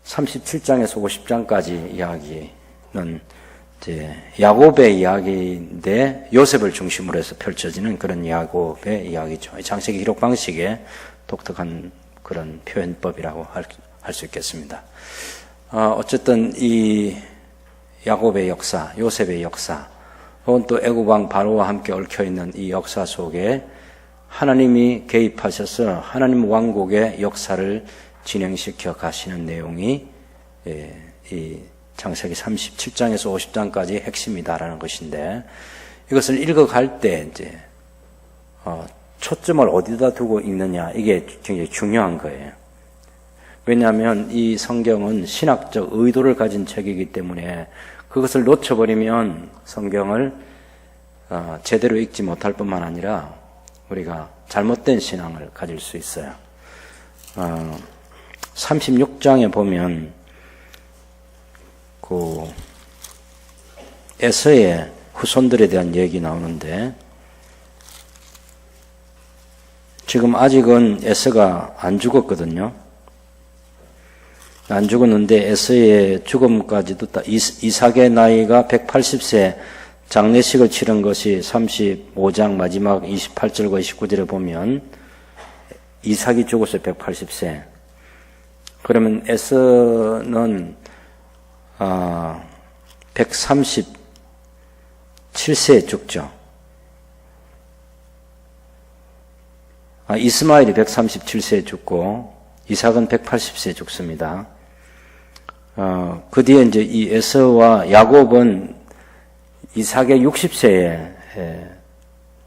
37장에서 50장까지 이야기는 이제 야곱의 이야기인데 요셉을 중심으로 해서 펼쳐지는 그런 야곱의 이야기죠. 창세기 기록 방식의 독특한 그런 표현법이라고 할 수 있겠습니다. 어쨌든 이 야곱의 역사, 요셉의 역사, 혹은 또 애굽왕 바로와 함께 얽혀있는 이 역사 속에 하나님이 개입하셔서 하나님 왕국의 역사를 진행시켜 가시는 내용이 이 창세기 37장에서 50장까지 핵심이다라는 것인데, 이것을 읽어갈 때 이제 초점을 어디다 두고 읽느냐, 이게 굉장히 중요한 거예요. 왜냐하면 이 성경은 신학적 의도를 가진 책이기 때문에 그것을 놓쳐버리면 성경을 제대로 읽지 못할 뿐만 아니라 우리가 잘못된 신앙을 가질 수 있어요. 36장에 보면 그 에서의 후손들에 대한 얘기 나오는데, 지금 아직은 에서가 안 죽었거든요. 안 죽었는데 에서의 죽음까지도 이삭의 나이가 180세 장례식을 치른 것이 35장 마지막 28절과 29절에 보면 이삭이 죽었어요. 180세. 그러면 에서는 137세에 죽죠. 이스마엘이 137세에 죽고 이삭은 180세에 죽습니다. 그 뒤에 이제 이 에서와 야곱은 이삭의 60세에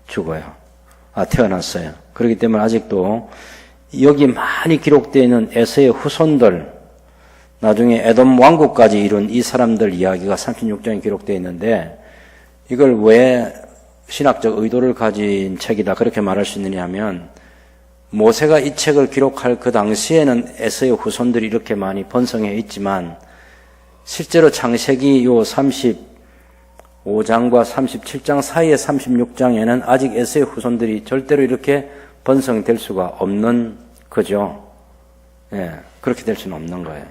죽어요. 태어났어요. 그렇기 때문에 아직도 여기 많이 기록되어 있는 에서의 후손들, 나중에 에돔 왕국까지 이룬 이 사람들 이야기가 36장에 기록되어 있는데, 이걸 왜 신학적 의도를 가진 책이다 그렇게 말할 수 있느냐 하면, 모세가 이 책을 기록할 그 당시에는 에서의 후손들이 이렇게 많이 번성해 있지만, 실제로 창세기 요 35장과 37장 사이의 36장에는 아직 에서의 후손들이 절대로 이렇게 번성될 수가 없는 거죠. 예, 그렇게 될 수는 없는 거예요.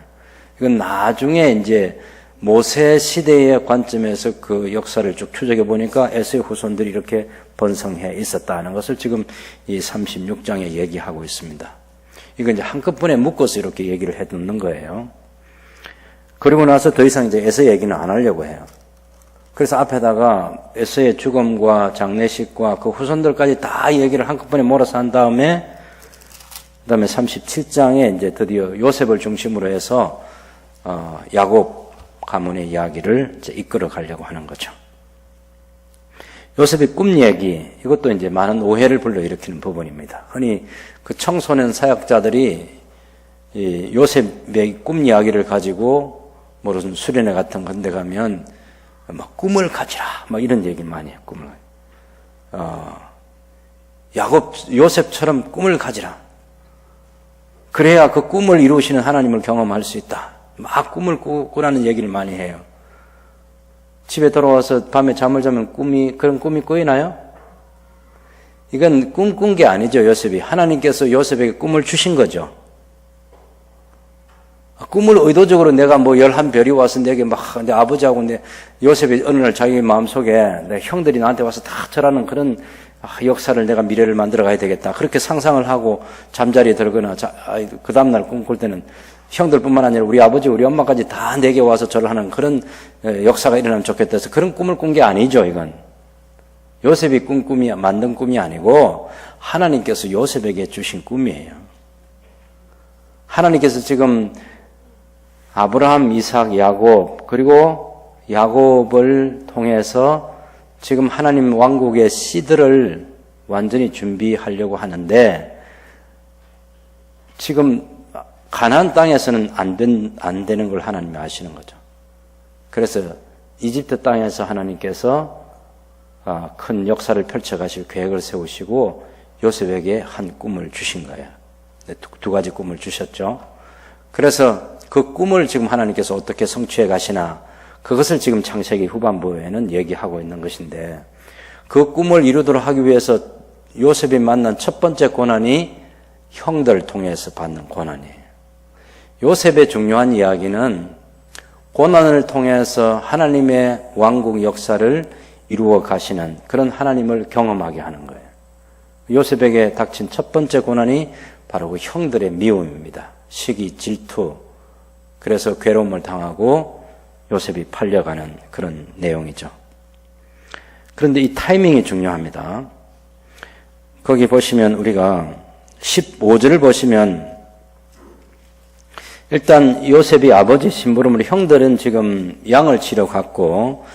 이건 나중에 이제 모세 시대의 관점에서 그 역사를 쭉 추적해 보니까 에서의 후손들이 이렇게 번성해 있었다는 것을 지금 이 36장에 얘기하고 있습니다. 이건 이제 한꺼번에 묶어서 이렇게 얘기를 해 놓는 거예요. 그리고 나서 더 이상 이제 에서 얘기는 안 하려고 해요. 그래서 앞에다가 에서의 죽음과 장례식과 그 후손들까지 다 얘기를 한꺼번에 몰아서 한 다음에, 그다음에 37장에 이제 드디어 요셉을 중심으로 해서 야곱 가문의 이야기를 이제 이끌어 가려고 하는 거죠. 요셉의 꿈 얘기, 이것도 이제 많은 오해를 불러일으키는 부분입니다. 흔히 그 청소년 사역자들이 이 요셉의 꿈 이야기를 가지고 무슨 수련회 같은 건데 가면 막 꿈을 가지라, 막 이런 얘기를 많이 해요. 꿈을. 요셉처럼 꿈을 가지라. 그래야 그 꿈을 이루시는 하나님을 경험할 수 있다. 막 꿈을 꾸라는 얘기를 많이 해요. 집에 돌아와서 밤에 잠을 자면 그런 꿈이 꾸이나요? 이건 꿈 꾼 게 아니죠, 요셉이. 하나님께서 요셉에게 꿈을 주신 거죠. 꿈을 의도적으로 내가 11별이 와서 내게 내 아버지하고 요셉이 어느 날 자기 마음속에 내 형들이 나한테 와서 다 절하는 그런 역사를 내가 미래를 만들어 가야 되겠다. 그렇게 상상을 하고 잠자리에 들거나 그 다음날 꿈 꿀 때는 형들뿐만 아니라 우리 아버지, 우리 엄마까지 다 내게 와서 절을 하는 그런 역사가 일어나면 좋겠다 해서 그런 꿈을 꾼 게 아니죠, 이건. 요셉이 만든 꿈이 아니고 하나님께서 요셉에게 주신 꿈이에요. 하나님께서 지금 아브라함, 이삭, 야곱, 그리고 야곱을 통해서 지금 하나님 왕국의 씨들을 완전히 준비하려고 하는데, 지금 가나안 땅에서는 안 되는 걸 하나님이 아시는 거죠. 그래서 이집트 땅에서 하나님께서 큰 역사를 펼쳐가실 계획을 세우시고 요셉에게 한 꿈을 주신 거예요. 두 가지 꿈을 주셨죠. 그래서 그 꿈을 지금 하나님께서 어떻게 성취해 가시나, 그것을 지금 창세기 후반부에는 얘기하고 있는 것인데, 그 꿈을 이루도록 하기 위해서 요셉이 만난 첫 번째 고난이 형들 통해서 받는 고난이에요. 요셉의 중요한 이야기는 고난을 통해서 하나님의 왕국 역사를 이루어 가시는 그런 하나님을 경험하게 하는 거예요. 요셉에게 닥친 첫 번째 고난이 바로 그 형들의 미움입니다. 시기, 질투, 그래서 괴로움을 당하고 요셉이 팔려가는 그런 내용이죠. 그런데 이 타이밍이 중요합니다. 거기 보시면 우리가 15절을 보시면 일단 요셉이 아버지 심부름으로 형들은 지금 양을 치러 갔고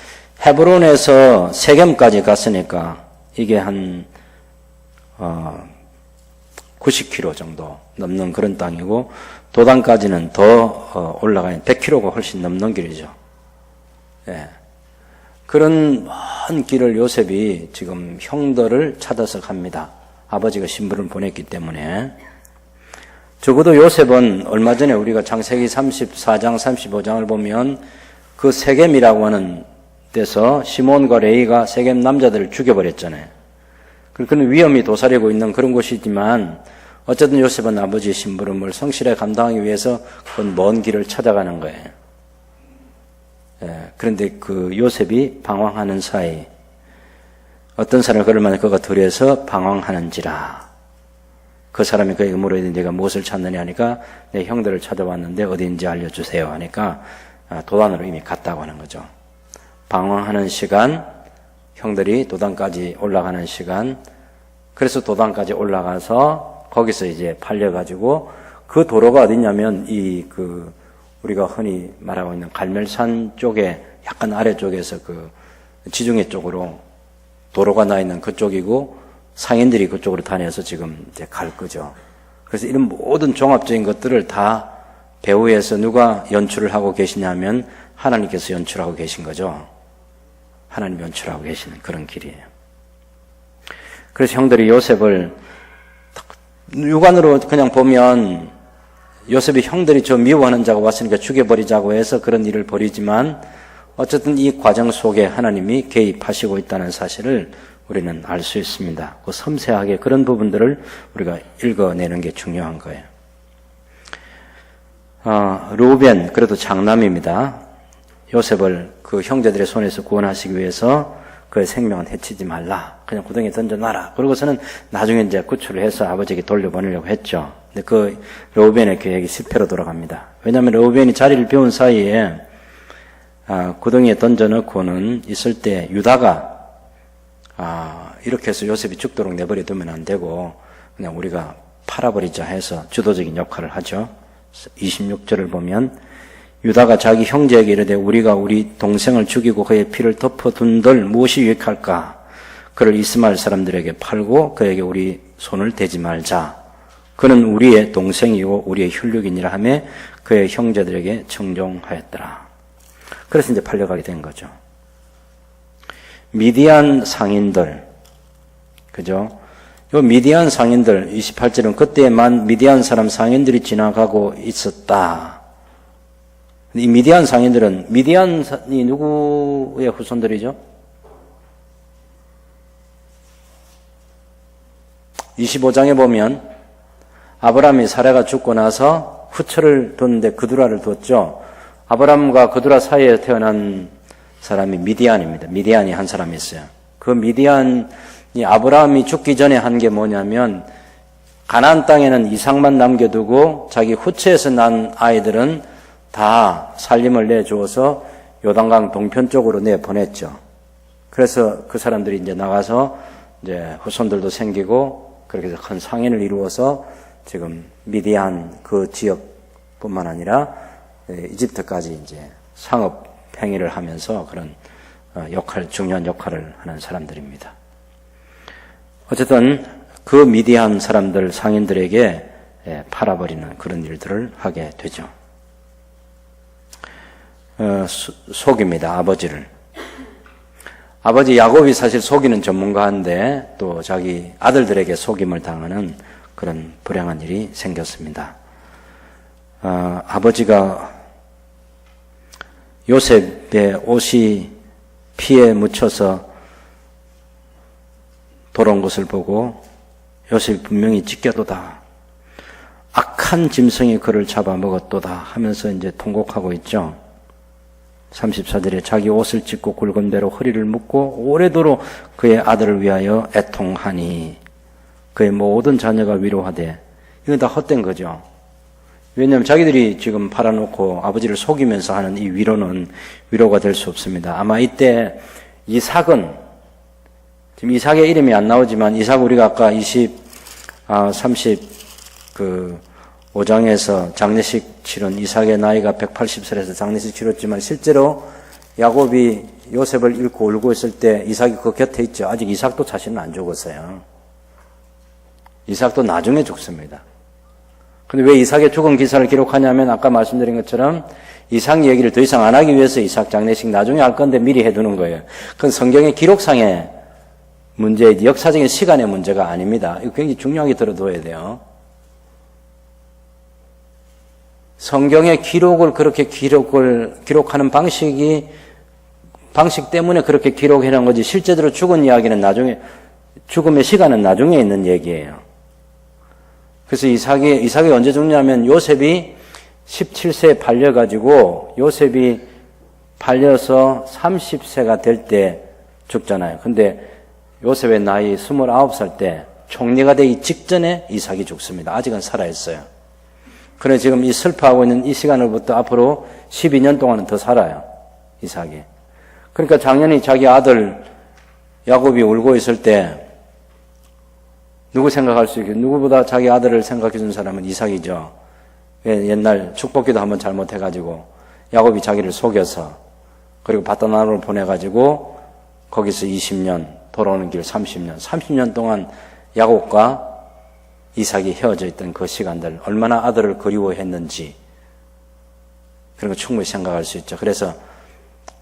헤브론에서 세겜까지 갔으니까 이게 한 90km 정도 넘는 그런 땅이고 도단까지는 더 올라가는 100km가 훨씬 넘는 길이죠. 예. 그런 먼 길을 요셉이 지금 형들을 찾아서 갑니다. 아버지가 심부름을 보냈기 때문에. 적어도 요셉은 얼마 전에 우리가 창세기 34장, 35장을 보면 그 세겜이라고 하는 데서 시몬과 레이가 세겜 남자들을 죽여버렸잖아요. 그런 위험이 도사리고 있는 그런 곳이지만 어쨌든 요셉은 아버지의 심부름을 성실하게 감당하기 위해서 그 먼 길을 찾아가는 거예요. 예, 그런데 그 요셉이 방황하는 사이 어떤 사람을 그럴 만한 그가 들에서 방황하는지라. 그 사람이 그에게 물어야 내가 무엇을 찾느냐 하니까 내 형들을 찾아왔는데 어디인지 알려주세요 하니까 도단으로 이미 갔다고 하는 거죠. 방황하는 시간, 형들이 도단까지 올라가는 시간, 그래서 도단까지 올라가서 거기서 이제 팔려가지고 그 도로가 어디냐면 우리가 흔히 말하고 있는 갈멜산 쪽에 약간 아래쪽에서 그 지중해 쪽으로 도로가 나 있는 그쪽이고 상인들이 그쪽으로 다녀서 지금 이제 갈 거죠. 그래서 이런 모든 종합적인 것들을 다 배후에서 누가 연출을 하고 계시냐면 하나님께서 연출하고 계신 거죠. 하나님 연출하고 계시는 그런 길이에요. 그래서 형들이 요셉을 육안으로 그냥 보면 요셉이 형들이 저 미워하는 자가 왔으니까 죽여버리자고 해서 그런 일을 벌이지만 어쨌든 이 과정 속에 하나님이 개입하시고 있다는 사실을 우리는 알 수 있습니다. 그 섬세하게 그런 부분들을 우리가 읽어내는 게 중요한 거예요. 르우벤, 그래도 장남입니다. 요셉을 그 형제들의 손에서 구원하시기 위해서 그의 생명은 해치지 말라. 그냥 구덩이에 던져놔라. 그러고서는 나중에 이제 구출을 해서 아버지에게 돌려보내려고 했죠. 근데 그 르우벤의 계획이 실패로 돌아갑니다. 왜냐하면 르우벤이 자리를 비운 사이에 구덩이에 던져놓고는 있을 때 유다가 이렇게 해서 요셉이 죽도록 내버려 두면 안 되고 그냥 우리가 팔아버리자 해서 주도적인 역할을 하죠. 26절을 보면 유다가 자기 형제에게 이르되 우리가 우리 동생을 죽이고 그의 피를 덮어둔들 무엇이 유익할까? 그를 이스마엘 사람들에게 팔고 그에게 우리 손을 대지 말자. 그는 우리의 동생이고 우리의 혈육이니라 하며 그의 형제들에게 청종하였더라. 그래서 이제 팔려가게 된 거죠. 미디안 상인들, 그죠? 요 미디안 상인들, 28절은 그때만 미디안 사람 상인들이 지나가고 있었다. 이 미디안 상인들은, 미디안이 누구의 후손들이죠? 25장에 보면 아브라함이 사라가 죽고 나서 후처를 뒀는데 그두라를 뒀죠. 아브라함과 그두라 사이에 태어난 사람이 미디안입니다. 미디안이 한 사람이 있어요. 그 미디안이 아브라함이 죽기 전에 한 게 뭐냐면 가나안 땅에는 이삭만 남겨두고 자기 후처에서 난 아이들은 다 살림을 내주어서 요단강 동편 쪽으로 내보냈죠. 그래서 그 사람들이 이제 나가서 이제 후손들도 생기고 그렇게 해서 큰 상인을 이루어서 지금 미디안 그 지역뿐만 아니라 이집트까지 이제 상업 행위를 하면서 그런 중요한 역할을 하는 사람들입니다. 어쨌든 그 미디안 사람들 상인들에게 팔아버리는 그런 일들을 하게 되죠. 속입니다. 아버지를. 아버지 야곱이 사실 속이는 전문가인데 또 자기 아들들에게 속임을 당하는 그런 불행한 일이 생겼습니다. 아버지가 요셉의 옷이 피에 묻혀서 돌아온 것을 보고 요셉이 분명히 찢겨도다. 악한 짐승이 그를 잡아먹었도다 하면서 이제 통곡하고 있죠. 34절에 자기 옷을 찢고 굵은 대로 허리를 묶고 오래도록 그의 아들을 위하여 애통하니 그의 모든 자녀가 위로하되, 이건 다 헛된 거죠. 왜냐하면 자기들이 지금 팔아놓고 아버지를 속이면서 하는 이 위로는 위로가 될 수 없습니다. 아마 이때 이삭은, 지금 이삭의 이름이 안 나오지만 이삭 우리가 아까 35장에서 장례식 치른 이삭의 나이가 180살에서 장례식 치렀지만 실제로 야곱이 요셉을 잃고 울고 있을 때 이삭이 그 곁에 있죠. 아직 이삭도 자신은 안 죽었어요. 이삭도 나중에 죽습니다. 근데 왜 이삭의 죽은 기사를 기록하냐면 아까 말씀드린 것처럼 이삭 얘기를 더 이상 안 하기 위해서 이삭 장례식 나중에 할 건데 미리 해두는 거예요. 그건 성경의 기록상의 문제, 역사적인 시간의 문제가 아닙니다. 이거 굉장히 중요하게 들어둬야 돼요. 성경의 기록을 그렇게 기록하는 방식 때문에 그렇게 기록해 놓은 거지, 실제로 죽은 이야기는 나중에, 죽음의 시간은 나중에 있는 얘기예요. 그래서 이삭이 언제 죽냐면 요셉이 17세에 팔려가지고 요셉이 팔려서 30세가 될 때 죽잖아요. 근데 요셉의 나이 29살 때 총리가 되기 직전에 이삭이 죽습니다. 아직은 살아있어요. 그래 지금 이 슬퍼하고 있는 이 시간으로부터 앞으로 12년 동안은 더 살아요. 이삭이. 그러니까 작년에 자기 아들 야곱이 울고 있을 때 누구 생각할 수 있겠어요? 누구보다 자기 아들을 생각해 준 사람은 이삭이죠. 옛날 축복기도 한번 잘못해가지고 야곱이 자기를 속여서 그리고 바다나루를 보내가지고 거기서 20년 돌아오는 길 30년 동안 야곱과 이삭이 헤어져 있던 그 시간들, 얼마나 아들을 그리워했는지 그런 거 충분히 생각할 수 있죠. 그래서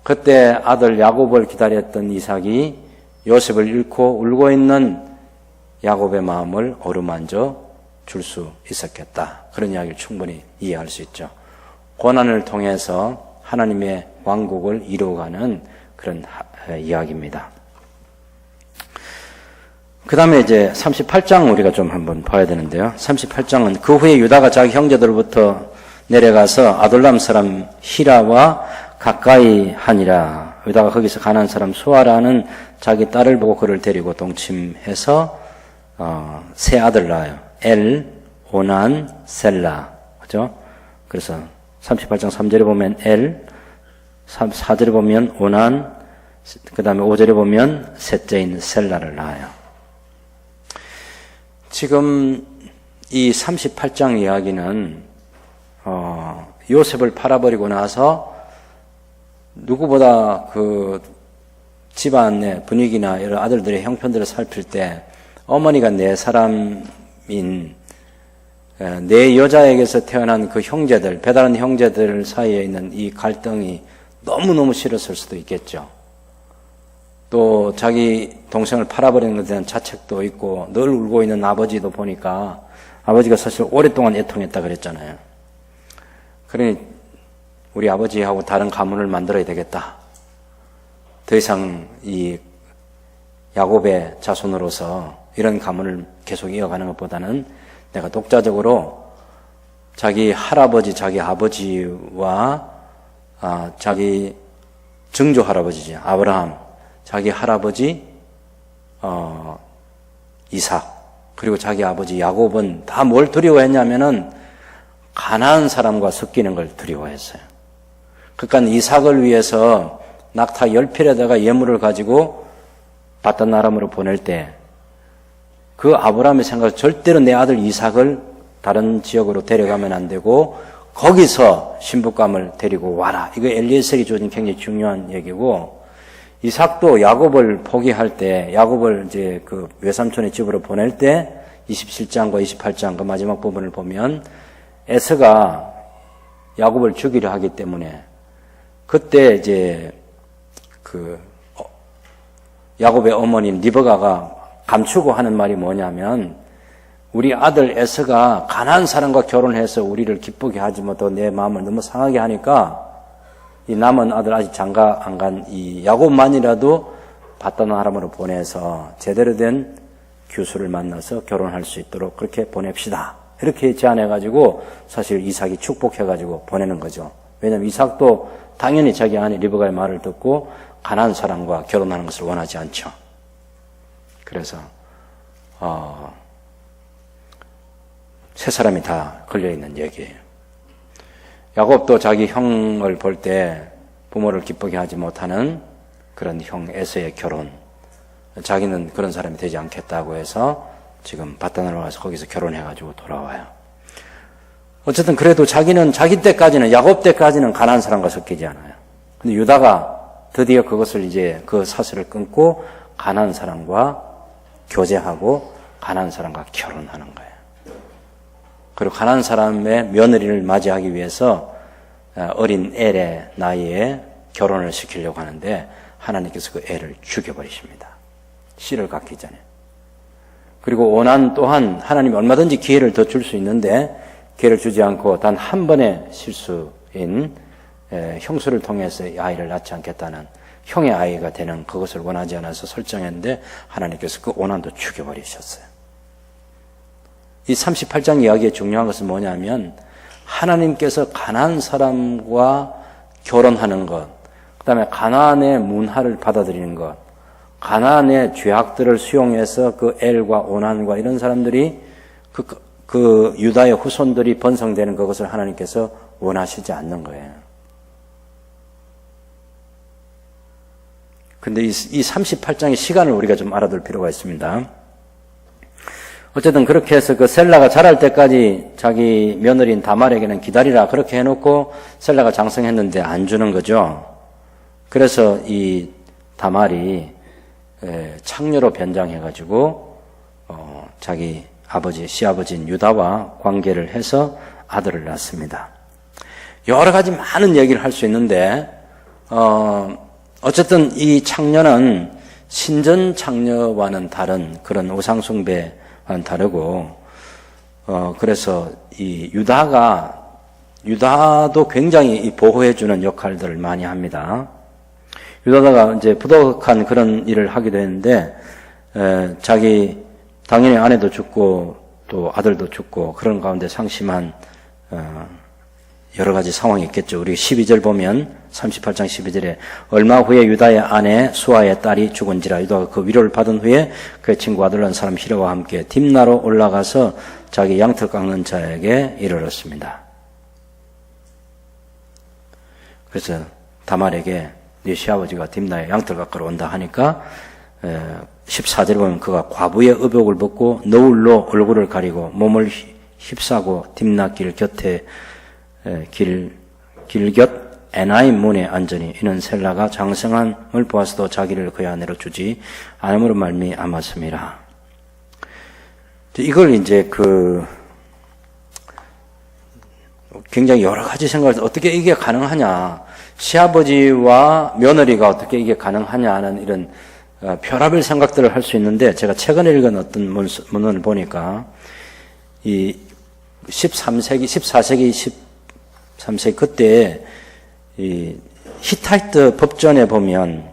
그때 아들 야곱을 기다렸던 이삭이 요셉을 잃고 울고 있는 야곱의 마음을 어루만져 줄 수 있었겠다. 그런 이야기를 충분히 이해할 수 있죠. 고난을 통해서 하나님의 왕국을 이루어가는 그런 이야기입니다. 그 다음에 이제 38장 우리가 좀 한번 봐야 되는데요. 38장은 그 후에 유다가 자기 형제들로부터 내려가서 아둘람 사람 히라와 가까이 하니라. 유다가 거기서 가나안 사람 수아라는 자기 딸을 보고 그를 데리고 동침해서 세 아들 낳아요. 엘, 오난, 셀라. 그죠? 그래서 38장 3절에 보면 엘, 4절에 보면 오난, 그 다음에 5절에 보면 셋째인 셀라를 낳아요. 지금 이 38장 이야기는 요셉을 팔아버리고 나서 누구보다 그 집안의 분위기나 여러 아들들의 형편들을 살필 때 어머니가 내 사람인 내 여자에게서 태어난 그 형제들, 배다른 형제들 사이에 있는 이 갈등이 너무너무 싫었을 수도 있겠죠. 또 자기 동생을 팔아버리는 것에 대한 자책도 있고 늘 울고 있는 아버지도 보니까 아버지가 사실 오랫동안 애통했다 그랬잖아요. 그러니 우리 아버지하고 다른 가문을 만들어야 되겠다. 더 이상 이 야곱의 자손으로서 이런 가문을 계속 이어가는 것보다는 내가 독자적으로 자기 할아버지, 자기 아버지와 자기 증조 할아버지지 아브라함, 자기 할아버지 이삭, 그리고 자기 아버지 야곱은 다 뭘 두려워했냐면은 가나안 사람과 섞이는 걸 두려워했어요. 그러니까 이삭을 위해서 낙타 10필에다가 예물을 가지고 바단아람으로 보낼 때 그 아브라함의 생각, 절대로 내 아들 이삭을 다른 지역으로 데려가면 안 되고 거기서 신부감을 데리고 와라. 이거 엘리에셀이 주어진 굉장히 중요한 얘기고, 이삭도 야곱을 포기할 때, 야곱을 이제 그 외삼촌의 집으로 보낼 때 27장과 28장 그 마지막 부분을 보면 에서가 야곱을 죽이려 하기 때문에 그때 이제 그 야곱의 어머니인 리브가가 감추고 하는 말이 뭐냐면, 우리 아들 에서가 가나안 사람과 결혼해서 우리를 기쁘게 하지 못하고 내 마음을 너무 상하게 하니까 이 남은 아들 아직 장가 안 간 이 야곱만이라도 바다나아람으로 보내서 제대로 된 규수를 만나서 결혼할 수 있도록 그렇게 보냅시다. 이렇게 제안해가지고 사실 이삭이 축복해가지고 보내는 거죠. 왜냐하면 이삭도 당연히 자기 아내 리브가의 말을 듣고 가나안 사람과 결혼하는 것을 원하지 않죠. 그래서 세 사람이 다 걸려있는 얘기예요. 야곱도 자기 형을 볼 때 부모를 기쁘게 하지 못하는 그런 형 에서의 결혼, 자기는 그런 사람이 되지 않겠다고 해서 지금 바다나로 가서 거기서 결혼해가지고 돌아와요. 어쨌든 그래도 자기는 자기 때까지는, 야곱 때까지는 가나안 사람과 섞이지 않아요. 근데 유다가 드디어 그것을 이제 그 사슬을 끊고 가나안 사람과 교제하고 가나안 사람과 결혼하는 거예요. 그리고 가나안 사람의 며느리를 맞이하기 위해서 어린 엘의 나이에 결혼을 시키려고 하는데 하나님께서 그 애를 죽여버리십니다. 씨를 갖기 전에. 그리고 오난 또한 하나님이 얼마든지 기회를 더 줄 수 있는데 기회를 주지 않고 단 한 번의 실수인 형수를 통해서 이 아이를 낳지 않겠다는 형의 아이가 되는 그것을 원하지 않아서 설정했는데 하나님께서 그 오난도 죽여버리셨어요. 이 38장 이야기의 중요한 것은 뭐냐면 하나님께서 가나안 사람과 결혼하는 것, 그 다음에 가나안의 문화를 받아들이는 것, 가나안의 죄악들을 수용해서 그 엘과 오난과 이런 사람들이 그 유다의 후손들이 번성되는 그것을 하나님께서 원하시지 않는 거예요. 근데 이 38장의 시간을 우리가 좀 알아둘 필요가 있습니다. 어쨌든 그렇게 해서 그 셀라가 자랄 때까지 자기 며느리인 다말에게는 기다리라 그렇게 해놓고 셀라가 장성했는데 안 주는 거죠. 그래서 이 다말이 창녀로 변장해가지고 자기 아버지, 시아버지인 유다와 관계를 해서 아들을 낳습니다. 여러 가지 많은 얘기를 할 수 있는데 어쨌든 이 창녀는 신전 창녀와는 다른 그런 우상숭배와는 다르고 그래서 이 유다도 굉장히 보호해주는 역할들을 많이 합니다. 유다가 이제 부덕한 그런 일을 하기도 했는데 자기 당연히 아내도 죽고 또 아들도 죽고 그런 가운데 상심한 여러 가지 상황이 있겠죠. 우리 12절 보면 38장 12절에 얼마 후에 유다의 아내 수아의 딸이 죽은지라 유다가 그 위로를 받은 후에 그의 친구 아둘란 사람 히라와 함께 딥나로 올라가서 자기 양털 깎는 자에게 이르렀습니다. 그래서 다말에게 네 시아버지가 딥나에 양털 깎으러 온다 하니까 14절에 보면 그가 과부의 의복을 벗고 너울로 얼굴을 가리고 몸을 휩싸고 딥나 길 곁에 길곁 에나임 문에 앉으니 이는 셀라가 장성함을 보아서도 자기를 그의 아내로 주지 않음으로 말미암았음이라. 이걸 이제 굉장히 여러 가지 생각을 어떻게 이게 가능하냐, 시아버지와 며느리가 어떻게 이게 가능하냐는 이런 별의별 생각들을 할 수 있는데 제가 최근에 읽은 어떤 문헌을 보니까 이 14세기 13세기 그때 이 히타이트 법전에 보면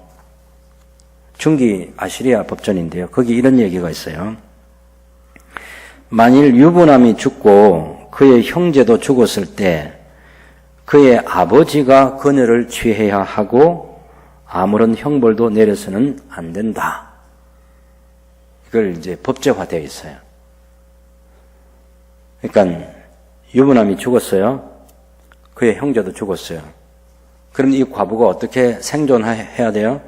중기 아시리아 법전인데요. 거기 이런 얘기가 있어요. 만일 유부남이 죽고 그의 형제도 죽었을 때 그의 아버지가 그녀를 취해야 하고 아무런 형벌도 내려서는 안 된다. 이걸 이제 법제화되어 있어요. 그러니까 유부남이 죽었어요. 그의 형제도 죽었어요. 그럼 이 과부가 어떻게 생존해야 돼요?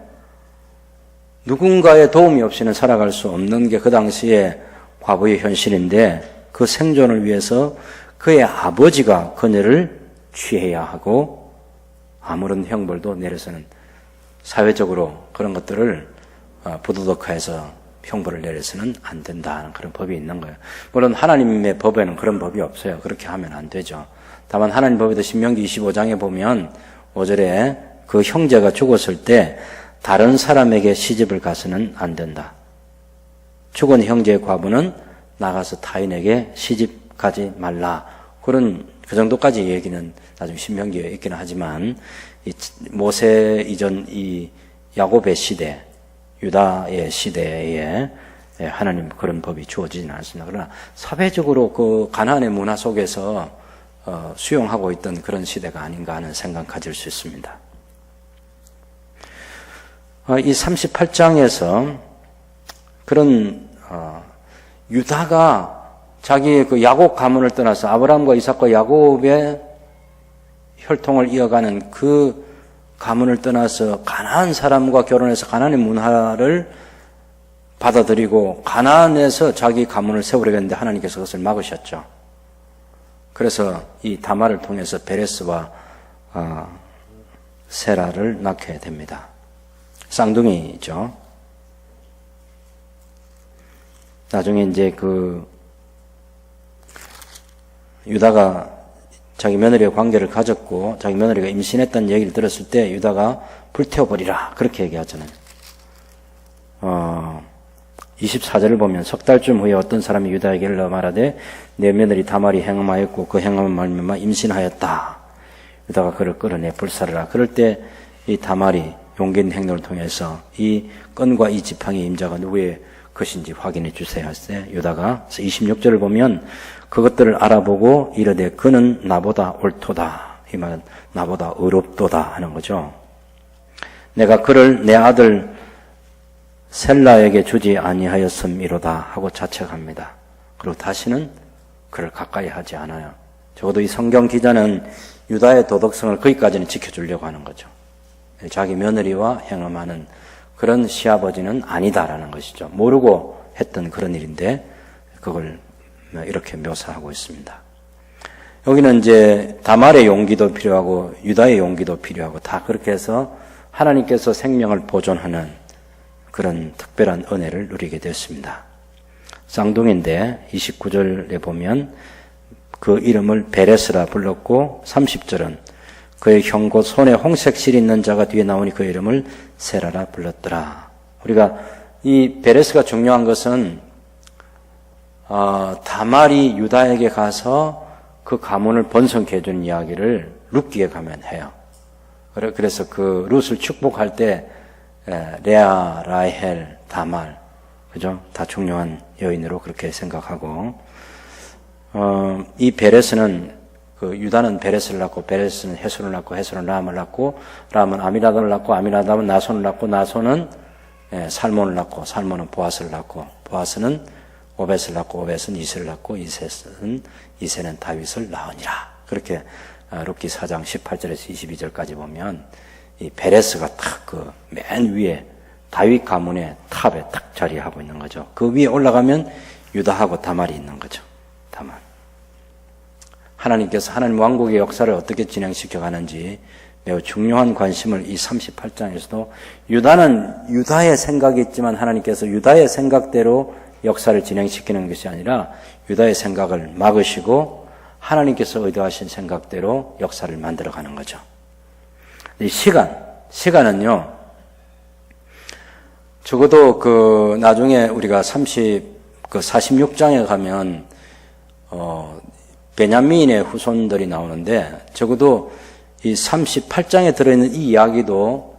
누군가의 도움이 없이는 살아갈 수 없는 게 그 당시에 과부의 현실인데 그 생존을 위해서 그의 아버지가 그녀를 취해야 하고 아무런 형벌도 내려서는 사회적으로 그런 것들을 부도덕화해서 형벌을 내려서는 안 된다는 그런 법이 있는 거예요. 물론 하나님의 법에는 그런 법이 없어요. 그렇게 하면 안 되죠. 다만 하나님 법에도 신명기 25장에 보면 5절에 그 형제가 죽었을 때 다른 사람에게 시집을 가서는 안 된다. 죽은 형제의 과부는 나가서 타인에게 시집 가지 말라. 그 정도까지 얘기는 나중에 신명기에 있기는 하지만 모세 이전 이 야곱의 시대, 유다의 시대에 예, 하나님 그런 법이 주어지지는 않습니다. 그러나 사회적으로 그 가나안의 문화 속에서 수용하고 있던 그런 시대가 아닌가 하는 생각 가질 수 있습니다. 이 38장에서 그런 유다가 자기의 그 야곱 가문을 떠나서 아브라함과 이삭과 야곱의 혈통을 이어가는 그 가문을 떠나서 가나안 사람과 결혼해서 가나안의 문화를 받아들이고 가나안에서 자기 가문을 세우려고 했는데 하나님께서 그것을 막으셨죠. 그래서 이 다말을 통해서 베레스와 세라를 낳게 됩니다. 쌍둥이죠. 나중에 이제 그 유다가 자기 며느리와 관계를 가졌고 자기 며느리가 임신했다는 얘기를 들었을 때 유다가 불태워버리라 그렇게 얘기하잖아요. 24절을 보면 석 달쯤 후에 어떤 사람이 유다에게 일러 말하되 내 며느리 다말이 행음하였고 그 행함을 말미암아 임신하였다. 유다가 그를 끌어내 불사르라. 그럴 때 이 다말이 용기 있는 행동을 통해서 이 건과 이 지팡이 임자가 누구의 것인지 확인해 주세요 했을 때 유다가 26절을 보면 그것들을 알아보고 이르되 그는 나보다 옳도다. 이 말은 나보다 의롭도다 하는 거죠. 내가 그를 내 아들 셀라에게 주지 아니하였음이로다 하고 자책합니다. 그리고 다시는 그를 가까이 하지 않아요. 적어도 이 성경 기자는 유다의 도덕성을 거기까지는 지켜주려고 하는 거죠. 자기 며느리와 행음하는 그런 시아버지는 아니다라는 것이죠. 모르고 했던 그런 일인데 그걸 이렇게 묘사하고 있습니다. 여기는 이제 다말의 용기도 필요하고 유다의 용기도 필요하고 다 그렇게 해서 하나님께서 생명을 보존하는 그런 특별한 은혜를 누리게 됐습니다. 쌍둥이인데 29절에 보면 그 이름을 베레스라 불렀고 30절은 그의 형 곧 손에 홍색 실이 있는 자가 뒤에 나오니 그 이름을 세라라 불렀더라. 우리가 이 베레스가 중요한 것은 다말이 유다에게 가서 그 가문을 번성케 해주는 이야기를 룻기에 가면 해요. 그래서 그 룻을 축복할 때 레아, 라헬, 다말, 그죠? 다 중요한 여인으로 그렇게 생각하고, 이 베레스는, 그 유다는 베레스를 낳고, 베레스는 헤솔을 낳고, 헤솔은 라함을 낳고, 라함은 아미나답을 낳고, 아미나답은 나손을 낳고, 나손은 살몬을 낳고, 살몬은 보아스를 낳고, 보아스는 오벳을 낳고, 오벳은 이세를 낳고, 이세는 다윗을 낳으니라. 그렇게 룻기 4장 18절에서 22절까지 보면, 이 베레스가 탁 그 맨 위에 다윗 가문의 탑에 탁 자리하고 있는 거죠. 그 위에 올라가면 유다하고 다말이 있는 거죠. 다말. 하나님께서 하나님 왕국의 역사를 어떻게 진행시켜 가는지 매우 중요한 관심을 이 38장에서도 유다는 유다의 생각이 있지만 하나님께서 유다의 생각대로 역사를 진행시키는 것이 아니라 유다의 생각을 막으시고 하나님께서 의도하신 생각대로 역사를 만들어가는 거죠. 이 시간은요, 적어도 그 나중에 우리가 46장에 가면 베냐민의 후손들이 나오는데 적어도 이 38장에 들어있는 이 이야기도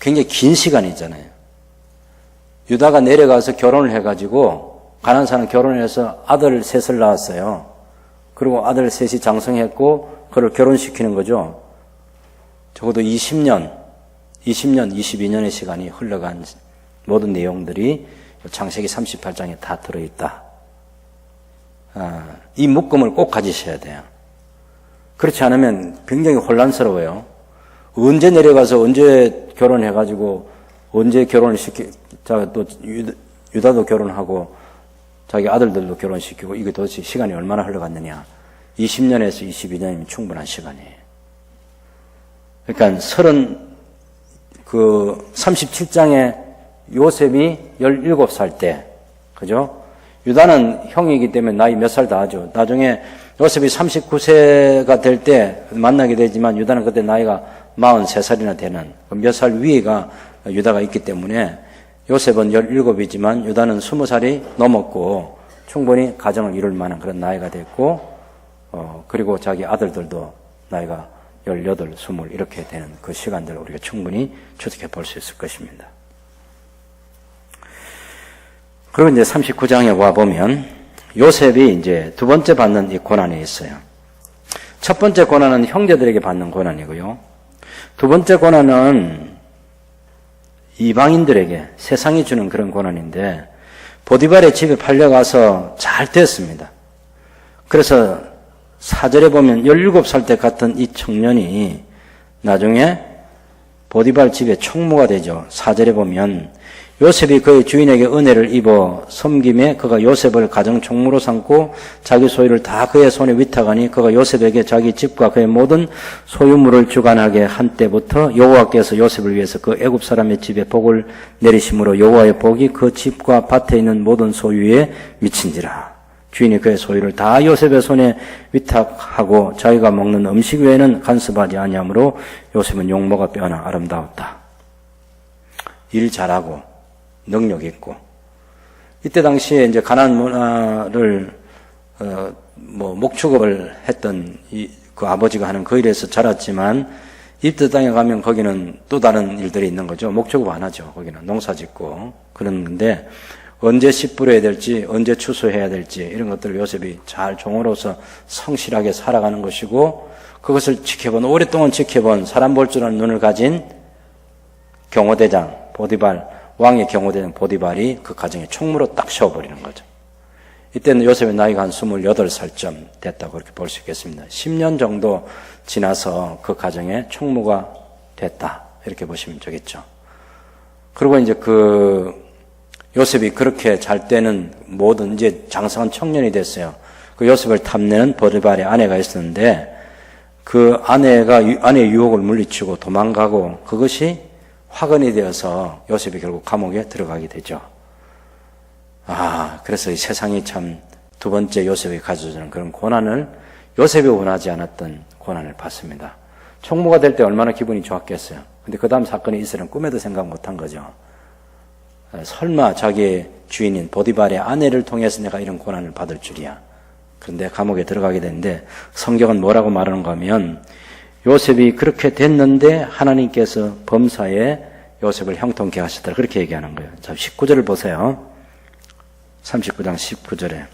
굉장히 긴 시간이잖아요. 유다가 내려가서 결혼을 해가지고 가나안 사람 결혼해서 아들 셋을 낳았어요. 그리고 아들 셋이 장성했고 그를 결혼시키는 거죠. 적어도 20년, 22년의 시간이 흘러간 모든 내용들이 창세기 38장에 다 들어있다. 이 묶음을 꼭 가지셔야 돼요. 그렇지 않으면 굉장히 혼란스러워요. 언제 내려가서 언제 결혼해가지고 언제 결혼을 또 유다도 결혼하고 자기 아들들도 결혼시키고 이게 도대체 시간이 얼마나 흘러갔느냐. 20년에서 22년이면 충분한 시간이에요. 그러니까 37장에 요셉이 17살 때, 그죠? 유다는 형이기 때문에 나이 몇 살 다 하죠. 나중에 요셉이 39세가 될 때 만나게 되지만 유다는 그때 나이가 43살이나 되는 몇 살 위가 유다가 있기 때문에 요셉은 17이지만 유다는 20살이 넘었고 충분히 가정을 이룰 만한 그런 나이가 됐고, 그리고 자기 아들들도 나이가 18, 20 이렇게 되는 그 시간들을 우리가 충분히 추측해 볼 수 있을 것입니다. 그리고 이제 39장에 와보면 요셉이 이제 두 번째 받는 이 고난이 있어요. 첫 번째 고난은 형제들에게 받는 고난이고요. 두 번째 고난은 이방인들에게 세상이 주는 그런 고난인데 보디발의 집에 팔려가서 잘 됐습니다. 그래서 4절에 보면 17살 때 갔던 이 청년이 나중에 보디발 집의 총무가 되죠. 4절에 보면 요셉이 그의 주인에게 은혜를 입어 섬김에 그가 요셉을 가정 총무로 삼고 자기 소유를 다 그의 손에 위탁하니 그가 요셉에게 자기 집과 그의 모든 소유물을 주관하게 한 때부터 여호와께서 요셉을 위해서 그 애굽 사람의 집에 복을 내리심으로 여호와의 복이 그 집과 밭에 있는 모든 소유에 미친지라. 주인이 그의 소유를 다 요셉의 손에 위탁하고 자기가 먹는 음식 외에는 간섭하지 아니하므로 요셉은 용모가 빼어나 아름다웠다. 일 잘하고 능력 있고, 이때 당시에 이제 가나안 문화를 목축업을 했던 그 아버지가 하는 그 일에서 자랐지만 이집트 땅에 가면 거기는 또 다른 일들이 있는 거죠. 목축업 안 하죠. 거기는 농사 짓고 그러는데 언제 씨 뿌려야 될지, 언제 추수해야 될지 이런 것들을 요셉이 잘 종으로서 성실하게 살아가는 것이고, 그것을 오랫동안 지켜본 사람 볼 줄 아는 눈을 가진 경호대장 보디발, 왕의 경호대장 보디발이 그 가정의 총무로 딱 세워버리는 거죠. 이때는 요셉의 나이가 한 28살쯤 됐다고 그렇게 볼 수 있겠습니다. 10년 정도 지나서 그 가정의 총무가 됐다, 이렇게 보시면 되겠죠. 그리고 이제 요셉이 그렇게 잘 때는 모든 이제 장성한 청년이 됐어요. 그 요셉을 탐내는 보디발의 아내가 있었는데 그 아내가 아내의 유혹을 물리치고 도망가고 그것이 화근이 되어서 요셉이 결국 감옥에 들어가게 되죠. 그래서 이 세상이 참 두 번째 요셉이 가져주는 그런 고난을 요셉이 원하지 않았던 고난을 받습니다. 총무가 될 때 얼마나 기분이 좋았겠어요. 근데 그 다음 사건이 있으면 꿈에도 생각 못한 거죠. 설마 자기의 주인인 보디발의 아내를 통해서 내가 이런 고난을 받을 줄이야. 그런데 감옥에 들어가게 되는데 성경은 뭐라고 말하는가 하면 요셉이 그렇게 됐는데 하나님께서 범사에 요셉을 형통케 하셨다, 그렇게 얘기하는 거예요. 자, 19절을 보세요. 39장 19절에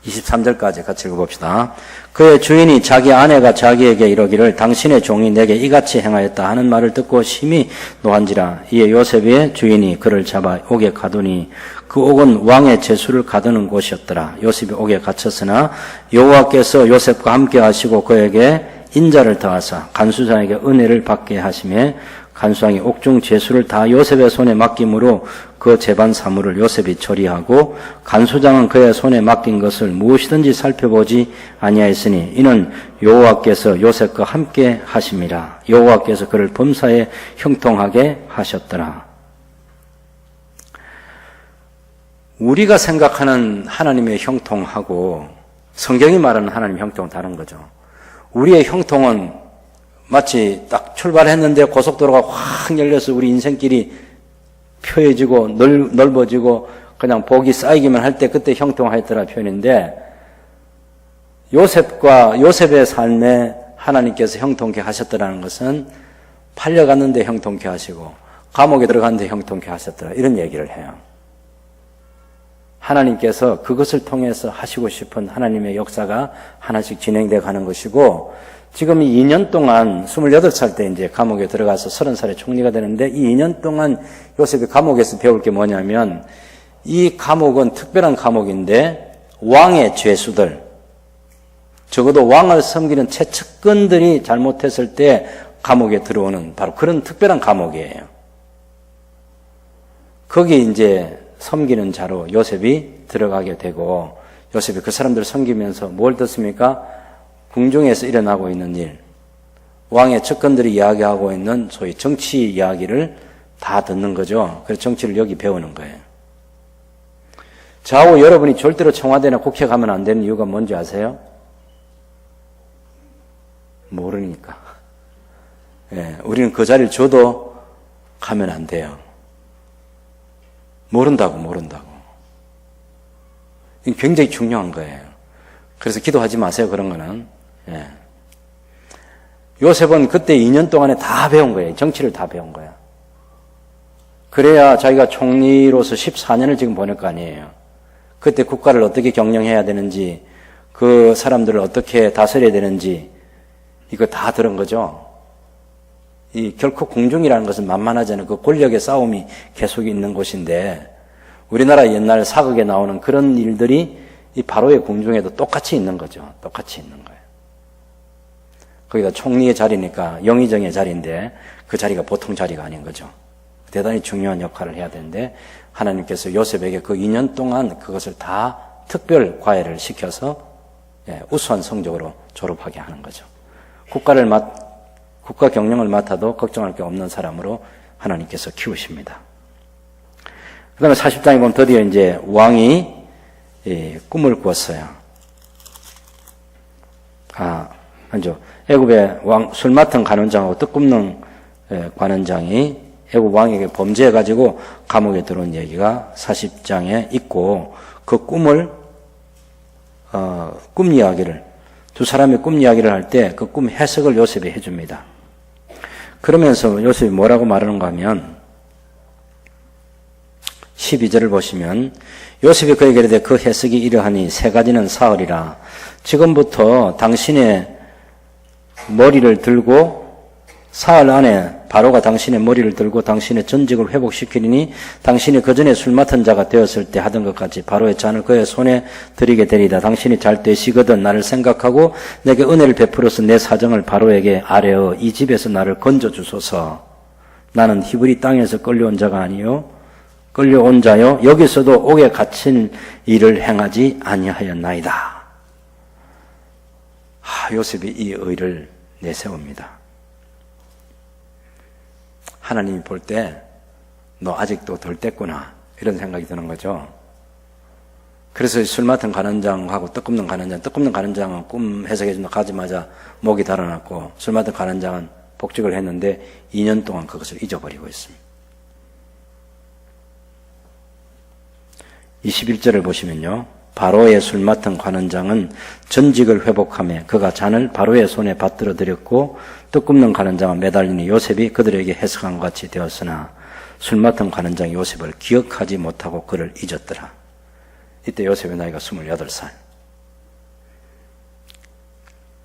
23절까지 같이 읽어봅시다. 그의 주인이 자기 아내가 자기에게 이러기를 당신의 종이 내게 이같이 행하였다 하는 말을 듣고 심히 노한지라. 이에 요셉의 주인이 그를 잡아 옥에 가두니 그 옥은 왕의 제수를 가두는 곳이었더라. 요셉이 옥에 갇혔으나 여호와께서 요셉과 함께 하시고 그에게 인자를 더하사 간수장에게 은혜를 받게 하시매 간수장이 옥중 제수를 다 요셉의 손에 맡김으로 그 재반 사물을 요셉이 처리하고 간수장은 그의 손에 맡긴 것을 무엇이든지 살펴보지 아니하였으니 이는 여호와께서 요셉과 함께 하심이라. 여호와께서 그를 범사에 형통하게 하셨더라. 우리가 생각하는 하나님의 형통하고 성경이 말하는 하나님의 형통은 다른 거죠. 우리의 형통은 마치 딱 출발했는데 고속도로가 확 열려서 우리 인생길이 표해지고 넓어지고 그냥 복이 쌓이기만 할 때 그때 형통하였더라 표현인데, 요셉의 삶에 하나님께서 형통케 하셨더라는 것은 팔려갔는데 형통케 하시고 감옥에 들어갔는데 형통케 하셨더라, 이런 얘기를 해요. 하나님께서 그것을 통해서 하시고 싶은 하나님의 역사가 하나씩 진행되어 가는 것이고, 지금 이 2년 동안 28살 때 이제 감옥에 들어가서 30살에 총리가 되는데, 이 2년 동안 요셉이 감옥에서 배울 게 뭐냐면, 이 감옥은 특별한 감옥인데 왕의 죄수들, 적어도 왕을 섬기는 최측근들이 잘못했을 때 감옥에 들어오는 바로 그런 특별한 감옥이에요. 거기 이제 섬기는 자로 요셉이 들어가게 되고, 요셉이 그 사람들을 섬기면서 뭘 듣습니까? 궁중에서 일어나고 있는 일, 왕의 측근들이 이야기하고 있는 소위 정치 이야기를 다 듣는 거죠. 그래서 정치를 여기 배우는 거예요. 좌우 여러분이 절대로 청와대나 국회 가면 안 되는 이유가 뭔지 아세요? 모르니까. 우리는 그 자리를 줘도 가면 안 돼요. 모른다고. 이게 굉장히 중요한 거예요. 그래서 기도하지 마세요, 그런 거는. 요셉은 그때 2년 동안에 다 배운 거예요. 정치를 다 배운 거야. 그래야 자기가 총리로서 14년을 지금 보낼 거 아니에요. 그때 국가를 어떻게 경영해야 되는지, 그 사람들을 어떻게 다스려야 되는지, 이거 다 들은 거죠. 결코 궁중이라는 것은 만만하지 않은 그 권력의 싸움이 계속 있는 곳인데, 우리나라 옛날 사극에 나오는 그런 일들이 이 바로의 궁중에도 똑같이 있는 거죠. 똑같이 있는 거예요. 거기다 총리의 자리니까 영의정의 자리인데 그 자리가 보통 자리가 아닌 거죠. 대단히 중요한 역할을 해야 되는데 하나님께서 요셉에게 그 2년 동안 그것을 다 특별 과외를 시켜서 우수한 성적으로 졸업하게 하는 거죠. 국가 경영을 맡아도 걱정할 게 없는 사람으로 하나님께서 키우십니다. 그 다음에 40장에 보면 드디어 이제 왕이 꿈을 꾸었어요. 먼저 애굽의 왕, 술 맡은 관원장하고 떡 굽는 관원장이 애굽 왕에게 범죄해가지고 감옥에 들어온 얘기가 40장에 있고, 그 꿈을, 꿈 이야기를, 두 사람이 꿈 이야기를 할 때 그 꿈 해석을 요셉이 해줍니다. 그러면서 요셉이 뭐라고 말하는가 하면, 12절을 보시면, 요셉이 그에게 이르되 그 해석이 이러하니 세 가지는 사흘이라. 지금부터 당신의 머리를 들고, 사흘 안에 바로가 당신의 머리를 들고 당신의 전직을 회복시키리니 당신이 그전에 술 맡은 자가 되었을 때 하던 것 같이 바로의 잔을 그의 손에 드리게 되리다. 당신이 잘 되시거든 나를 생각하고 내게 은혜를 베풀어서 내 사정을 바로에게 아뢰어 이 집에서 나를 건져주소서. 나는 히브리 땅에서 끌려온 자가 아니요 끌려온 자요 여기서도 옥에 갇힌 일을 행하지 아니하였나이다. 요셉이 이 의를 내세웁니다. 하나님이 볼 때 너 아직도 덜 뗐구나 이런 생각이 드는 거죠. 그래서 술 맡은 관원장하고 떡 굽는 관원장은 꿈 해석해준다 가자마자 목이 달아났고, 술 맡은 관원장은 복직을 했는데 2년 동안 그것을 잊어버리고 있습니다. 21절을 보시면요, 바로의 술 맡은 관원장은 전직을 회복하며 그가 잔을 바로의 손에 받들어 드렸고 떡 굽는 관원장은 매달리니 요셉이 그들에게 해석한 것 같이 되었으나 술 맡은 관원장이 요셉을 기억하지 못하고 그를 잊었더라. 이때 요셉의 나이가 28살.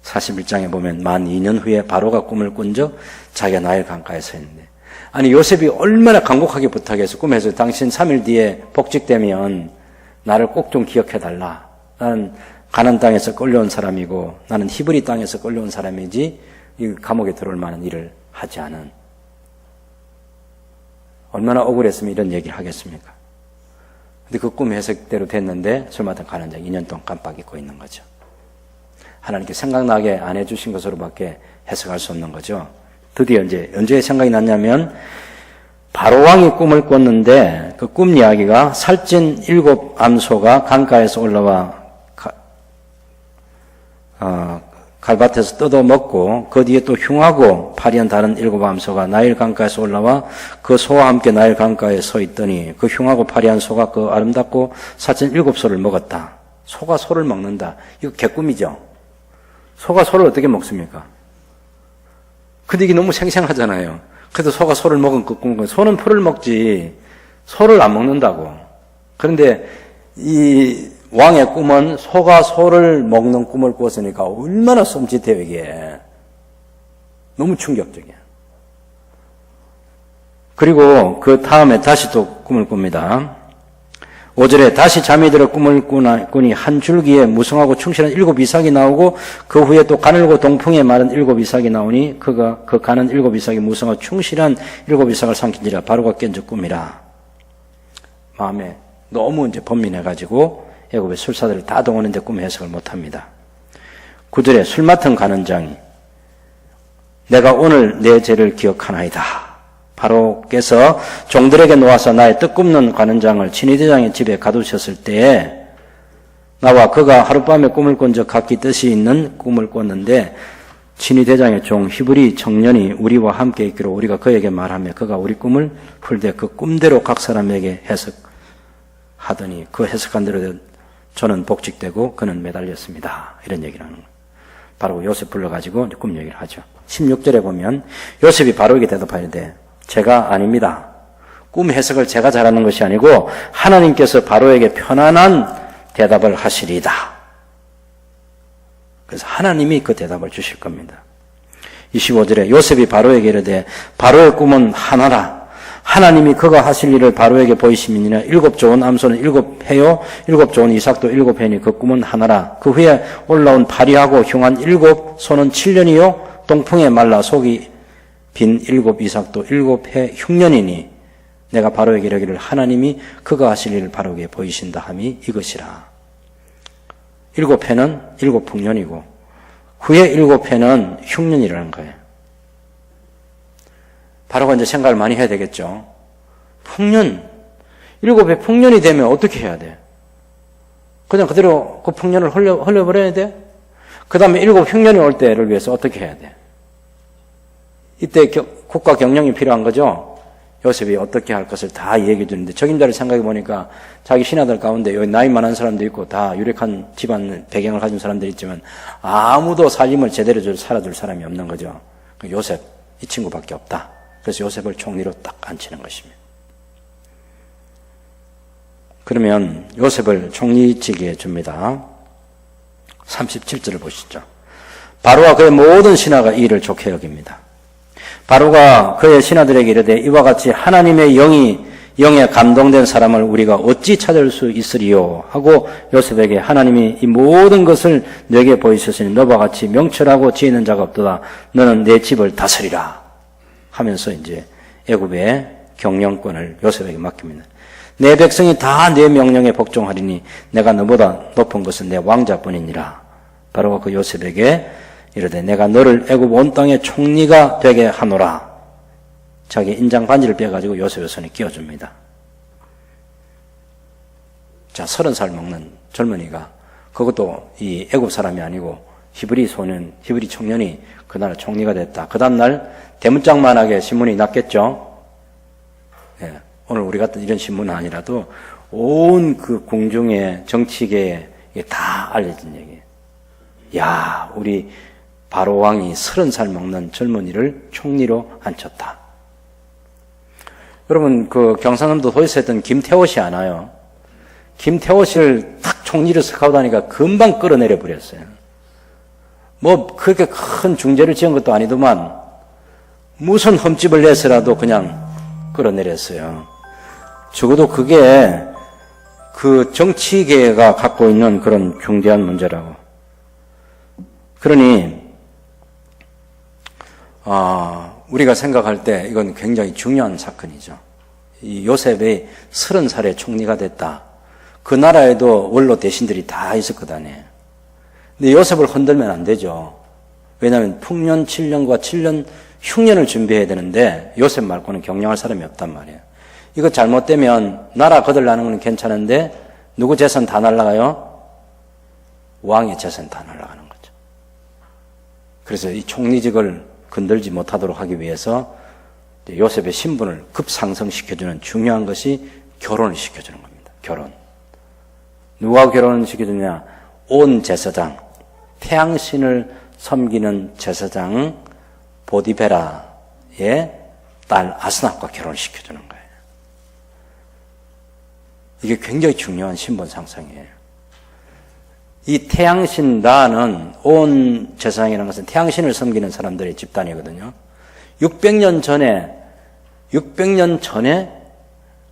41장에 보면 만 2년 후에 바로가 꿈을 꾼 적 자기가 나일 강가에 서 있는데, 아니 요셉이 얼마나 간곡하게 부탁해서 꿈에서 당신 3일 뒤에 복직되면 나를 꼭 좀 기억해달라. 나는 가나안 땅에서 끌려온 사람이고 나는 히브리 땅에서 끌려온 사람이지 이 감옥에 들어올 만한 일을 하지 않은. 얼마나 억울했으면 이런 얘기를 하겠습니까? 근데 그 꿈 해석대로 됐는데 술 맡은 관원장 2년 동안 깜빡 잊고 있는 거죠. 하나님께 생각나게 안 해주신 것으로밖에 해석할 수 없는 거죠. 드디어 이제 언제 생각이 났냐면 바로 왕이 꿈을 꿨는데 그 꿈 이야기가 살찐 7 암소가 강가에서 올라와 갈밭에서 뜯어 먹고 그 뒤에 또 흉하고 파리한 다른 7 암소가 나일 강가에서 올라와 그 소와 함께 나일 강가에 서 있더니 그 흉하고 파리한 소가 그 아름답고 살찐 7소를 먹었다. 소가 소를 먹는다. 이거 개꿈이죠. 소가 소를 어떻게 먹습니까? 근데 이게 너무 생생하잖아요. 그래도 소가 소를 먹은 그 꿈은 소는 풀을 먹지 소를 안 먹는다고. 그런데 이 왕의 꿈은 소가 소를 먹는 꿈을 꿨으니까 얼마나 섬찟해요 이게. 너무 충격적이야. 그리고 그 다음에 다시 또 꿈을 꿉니다. 5절에 다시 잠이 들어 꿈을 꾸니 한 줄기에 무성하고 충실한 7 이삭이 나오고 그 후에 또 가늘고 동풍에 마른 7 이삭이 나오니 그가 그 가는 7 이삭이 무성하고 충실한 7 이삭을 삼킨지라 바로가 깬 적 꿈이라. 마음에 너무 이제 번민해가지고 애굽의 술사들을 다 동원했는데 꿈 해석을 못합니다. 9절에 술 맡은 관원장이 내가 오늘 내 죄를 기억하나이다. 바로께서 종들에게 놓아서 나의 떡 굽는 관원장을 친위대장의 집에 가두셨을 때에 나와 그가 하룻밤에 꿈을 꾼 적 각기 뜻이 있는 꿈을 꿨는데 친위대장의 종 히브리 청년이 우리와 함께 있기로 우리가 그에게 말하며 그가 우리 꿈을 풀되 그 꿈대로 각 사람에게 해석하더니 그 해석한 대로 저는 복직되고 그는 매달렸습니다. 이런 얘기를 하는 거예요. 바로 요셉 불러가지고 꿈 얘기를 하죠. 16절에 보면 요셉이 바로에게 대답하는데 제가 아닙니다. 꿈 해석을 제가 잘하는 것이 아니고 하나님께서 바로에게 편안한 대답을 하시리이다. 그래서 하나님이 그 대답을 주실 겁니다. 25절에 요셉이 바로에게 이르되 바로의 꿈은 하나라. 하나님이 그가 하실 일을 바로에게 보이심이니라. 7 좋은 암소는 7 해요 7 좋은 이삭도 7 해니 그 꿈은 하나라. 그 후에 올라온 파리하고 흉한 7 소는 7년이요 동풍에 말라 속이 빈 7 이삭도 7해 흉년이니 내가 바로에게 이르기를 하나님이 그가 하실 일을 바로에게 보이신다 함이 이것이라. 7해는 7 풍년이고 후에 7해는 흉년이라는 거예요. 바로가 이제 생각을 많이 해야 되겠죠. 풍년, 7해 풍년이 되면 어떻게 해야 돼? 그냥 그대로 그 풍년을 흘려버려야 돼? 그 다음에 7 흉년이 올 때를 위해서 어떻게 해야 돼? 이때 국가 경영이 필요한 거죠. 요셉이 어떻게 할 것을 다 얘기해 주는데 적임자를 생각해 보니까 자기 신하들 가운데 여기 나이 많은 사람도 있고 다 유력한 집안 배경을 가진 사람들이 있지만 아무도 살림을 제대로 살아줄 사람이 없는 거죠. 요셉 이 친구밖에 없다. 그래서 요셉을 총리로 딱 앉히는 것입니다. 그러면 요셉을 총리직에 줍니다. 37절을 보시죠. 바로와 그의 모든 신하가 이 일을 좋게 여깁니다. 바로가 그의 신하들에게 이르되 이와 같이 하나님의 영에 감동된 사람을 우리가 어찌 찾을 수 있으리요 하고 요셉에게 하나님이 이 모든 것을 내게 보이셨으니 너와 같이 명철하고 지혜 있는 자가 없도다. 너는 내 집을 다스리라 하면서 이제 애굽의 경영권을 요셉에게 맡깁니다. 내 백성이 다 내 명령에 복종하리니 내가 너보다 높은 것은 내 왕자뿐이니라. 바로가 그 요셉에게 이르되 내가 너를 애굽 온 땅의 총리가 되게 하노라. 자기 인장 반지를 빼가지고 요셉의 손에 끼워줍니다. 자, 30살 먹는 젊은이가 그것도 이 애굽 사람이 아니고 히브리 청년이 그날 총리가 됐다. 그 다음날 대문짝만하게 신문이 났겠죠. 예, 오늘 우리 같은 이런 신문은 아니라도 온 그 궁중의 정치계에 다 알려진 얘기예요. 야, 우리 바로 왕이 30살 먹는 젊은이를 총리로 앉혔다. 여러분, 그 경상남도 도에서 했던 김태호씨 아나요? 김태호씨를 탁 총리로 쓱하고 다니까 금방 끌어내려 버렸어요. 뭐, 그렇게 큰 중죄를 지은 것도 아니더만, 무슨 흠집을 내서라도 그냥 끌어내렸어요. 적어도 그게 그 정치계가 갖고 있는 그런 중대한 문제라고. 그러니, 우리가 생각할 때 이건 굉장히 중요한 사건이죠. 이 요셉이 30살에 총리가 됐다. 그 나라에도 원로 대신들이 다 있었거든요. 근데 요셉을 흔들면 안 되죠. 왜냐하면 풍년 7년과 7년 흉년을 준비해야 되는데 요셉 말고는 경영할 사람이 없단 말이에요. 이거 잘못되면 나라 거들나는 건 괜찮은데 누구 재산 다 날아가요? 왕의 재산 다 날아가는 거죠. 그래서 이 총리직을 건들지 못하도록 하기 위해서 요셉의 신분을 급상승시켜주는 중요한 것이 결혼을 시켜주는 겁니다. 결혼. 누가 결혼을 시켜주냐? 온 제사장, 태양신을 섬기는 제사장 보디베라의 딸 아스납과 결혼을 시켜주는 거예요. 이게 굉장히 중요한 신분 상승이에요. 이 태양신 라는 온 제사장이라는 것은 태양신을 섬기는 사람들의 집단이거든요. 600년 전에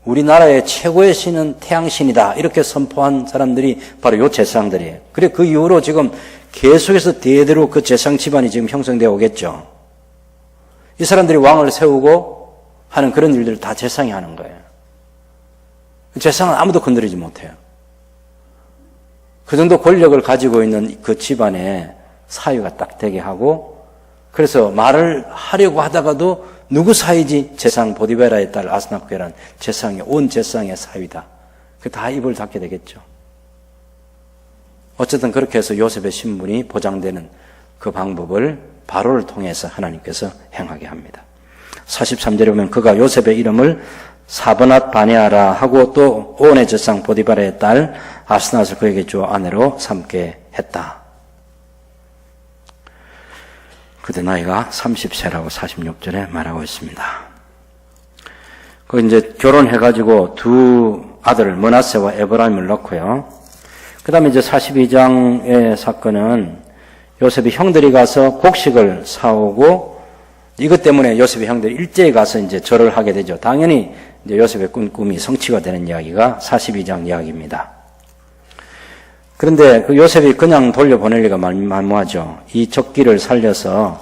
우리나라의 최고의 신은 태양신이다 이렇게 선포한 사람들이 바로 이 제사장들이에요. 그래 그 이후로 지금 계속해서 대대로 그 제사장 집안이 지금 형성되어 오겠죠. 이 사람들이 왕을 세우고 하는 그런 일들을 다 제사장이 하는 거예요. 제사장은 아무도 건드리지 못해요. 그 정도 권력을 가지고 있는 그 집안에 사위가 딱 되게 하고, 그래서 말을 하려고 하다가도 누구 사위지? 제사장 보디베라의 딸 아스나프라는 제사장의 온 제사장의 사위다. 그 다 입을 닫게 되겠죠. 어쨌든 그렇게 해서 요셉의 신분이 보장되는 그 방법을 바로를 통해서 하나님께서 행하게 합니다. 43절에 보면 그가 요셉의 이름을 사브낫 바네아라 하고 또 온의 제사장 보디바라의 딸 아스낫을 그에게 주어 아내로 삼게 했다. 그때 나이가 30세라고 46절에 말하고 있습니다. 그 이제 결혼해가지고 두 아들을 므낫세와 에브라임을 낳고요. 그 다음에 이제 42장의 사건은 요셉이 형들이 가서 곡식을 사오고 이것 때문에 요셉의 형들이 일제히 가서 이제 절을 하게 되죠. 당연히 이제 요셉의 꿈이 성취가 되는 이야기가 42장 이야기입니다. 그런데 그 요셉이 그냥 돌려보낼 리가 만무하죠. 이 적기를 살려서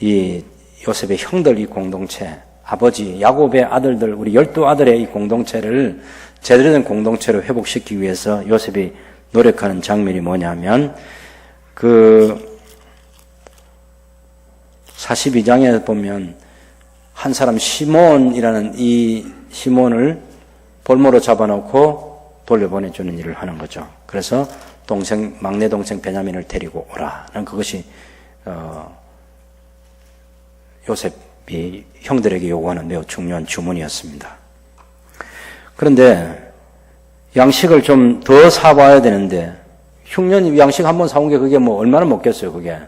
이 요셉의 형들 이 공동체, 아버지 야곱의 아들들 우리 12아들의 이 공동체를 제대로 된 공동체로 회복시키기 위해서 요셉이 노력하는 장면이 뭐냐면 그 42장에 보면 한 사람 시몬이라는 이 시몬을 볼모로 잡아놓고 돌려보내주는 일을 하는 거죠. 그래서 막내 동생 베냐민을 데리고 오라는 그것이 요셉이 형들에게 요구하는 매우 중요한 주문이었습니다. 그런데 양식을 좀 더 사와야 되는데 흉년이 양식 한번 사온 게 그게 뭐 얼마나 먹겠어요, 그게.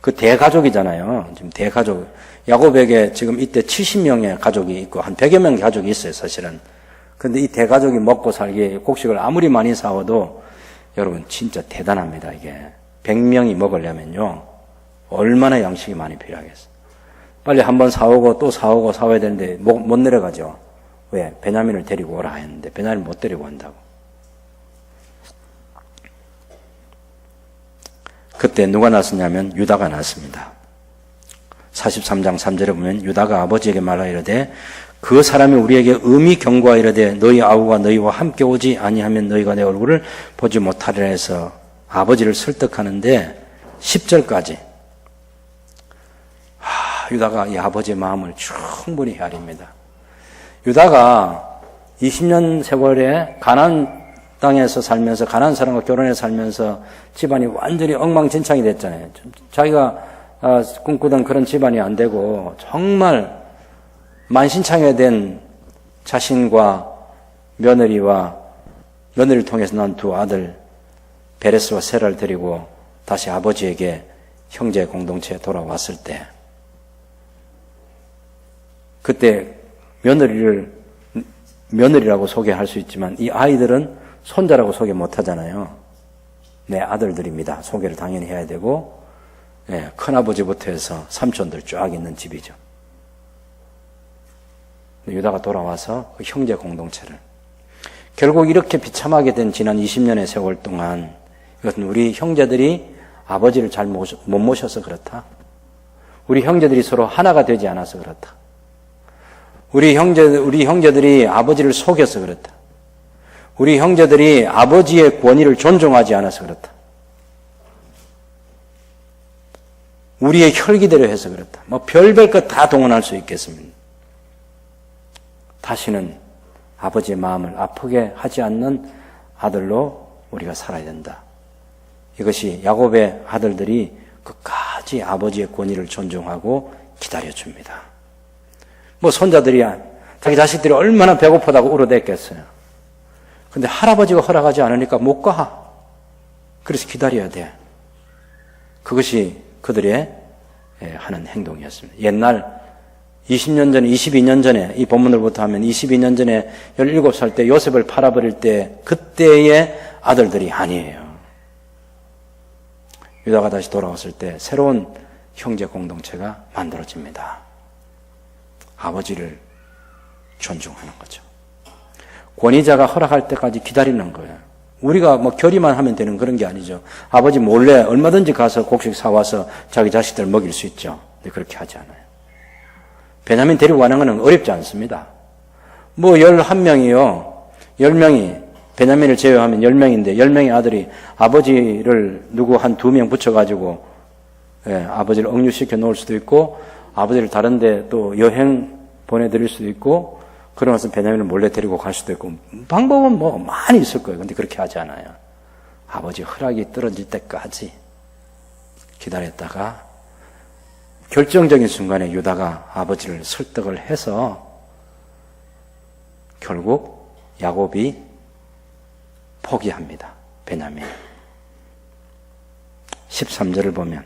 그 대가족이잖아요. 지금 대가족. 야곱에게 지금 이때 70명의 가족이 있고 한 100여 명의 가족이 있어요, 사실은. 그런데 이 대가족이 먹고 살기에 곡식을 아무리 많이 사와도 여러분 진짜 대단합니다, 이게. 100명이 먹으려면요. 얼마나 양식이 많이 필요하겠어요. 빨리 한번 사오고 또 사오고 사와야 되는데 못 내려가죠. 왜? 베냐민을 데리고 오라 했는데 베냐민을 못 데리고 온다고. 그때 누가 났었냐면 유다가 났습니다. 43장 3절에 보면 유다가 아버지에게 말하 이르되 그 사람이 우리에게 음히 경고하 이르되 너희 아우가 너희와 함께 오지 아니하면 너희가 내 얼굴을 보지 못하리라 해서 아버지를 설득하는데 10절까지 유다가 이 아버지의 마음을 충분히 헤아립니다. 유다가 20년 세월에 가나안 땅에서 살면서 가나안 사람과 결혼해 살면서 집안이 완전히 엉망진창이 됐잖아요. 자기가 꿈꾸던 그런 집안이 안 되고 정말 만신창이 된 자신과 며느리를 통해서 난 두 아들 베레스와 세라를 데리고 다시 아버지에게 형제 공동체에 돌아왔을 때 그때 며느리라고 소개할 수 있지만 이 아이들은 손자라고 소개 못 하잖아요. 내 아들들입니다. 소개를 당연히 해야 되고, 큰아버지부터 해서 삼촌들 쫙 있는 집이죠. 유다가 돌아와서 그 형제 공동체를. 결국 이렇게 비참하게 된 지난 20년의 세월 동안 이것은 우리 형제들이 아버지를 잘 못 모셔서 그렇다. 우리 형제들이 서로 하나가 되지 않아서 그렇다. 우리 형제들이 아버지를 속여서 그렇다. 우리 형제들이 아버지의 권위를 존중하지 않아서 그렇다. 우리의 혈기대로 해서 그렇다. 뭐 별별 것 다 동원할 수 있겠습니다. 다시는 아버지의 마음을 아프게 하지 않는 아들로 우리가 살아야 된다. 이것이 야곱의 아들들이 끝까지 아버지의 권위를 존중하고 기다려줍니다. 뭐 손자들이 자기 자식들이 얼마나 배고프다고 울어댔겠어요. 근데 할아버지가 허락하지 않으니까 못 가. 그래서 기다려야 돼. 그것이 그들의 하는 행동이었습니다. 옛날 20년 전에, 22년 전에, 이 본문으로부터 하면 22년 전에 17살 때 요셉을 팔아버릴 때 그때의 아들들이 아니에요. 유다가 다시 돌아왔을 때 새로운 형제 공동체가 만들어집니다. 아버지를 존중하는 거죠. 권위자가 허락할 때까지 기다리는 거예요. 우리가 뭐 결의만 하면 되는 그런 게 아니죠. 아버지 몰래 얼마든지 가서 곡식 사와서 자기 자식들 먹일 수 있죠. 근데 그렇게 하지 않아요. 베냐민 데리고 가는 것은 어렵지 않습니다. 뭐 11명이요. 10명이 베냐민을 제외하면 10명인데 10명의 아들이 아버지를 누구 한 2명 붙여가지고 아버지를 억류시켜 놓을 수도 있고 아버지를 다른 데 또 여행 보내드릴 수도 있고 그러면서 베냐민을 몰래 데리고 갈 수도 있고 방법은 뭐 많이 있을 거예요. 근데 그렇게 하지 않아요. 아버지 허락이 떨어질 때까지 기다렸다가 결정적인 순간에 유다가 아버지를 설득을 해서 결국 야곱이 포기합니다. 베냐민 13절을 보면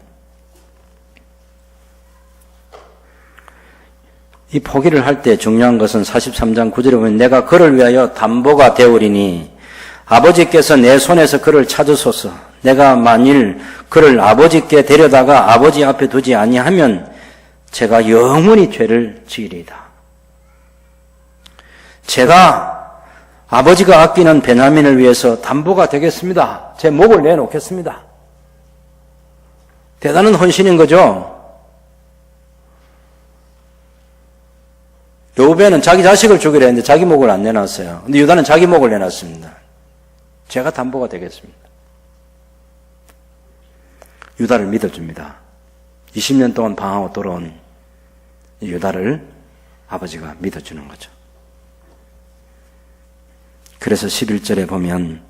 이 포기를 할 때 중요한 것은 43장 9절에 보면 내가 그를 위하여 담보가 되오리니 아버지께서 내 손에서 그를 찾으소서. 내가 만일 그를 아버지께 데려다가 아버지 앞에 두지 아니하면 제가 영원히 죄를 지으리이다. 제가 아버지가 아끼는 베냐민을 위해서 담보가 되겠습니다. 제 목을 내놓겠습니다. 대단한 헌신인 거죠. 르우벤은 자기 자식을 주기로 했는데 자기 목을 안 내놨어요. 근데 유다는 자기 목을 내놨습니다. 제가 담보가 되겠습니다. 유다를 믿어줍니다. 20년 동안 방황하고 돌아온 유다를 아버지가 믿어주는 거죠. 그래서 11절에 보면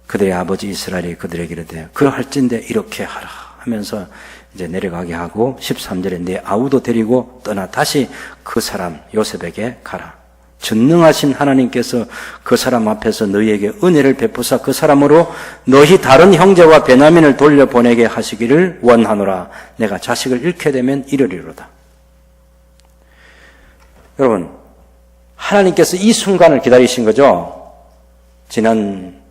그들의 아버지 이스라엘이 그들에게 이르되 그할진대 이렇게 하라 하면서 이제 내려가게 하고 13절에 내 아우도 데리고 떠나 다시 그 사람 요셉에게 가라. 전능하신 하나님께서 그 사람 앞에서 너희에게 은혜를 베푸사 그 사람으로 너희 다른 형제와 베냐민을 돌려보내게 하시기를 원하노라. 내가 자식을 잃게 되면 이르리로다. 여러분, 하나님께서 이 순간을 기다리신 거죠. 지난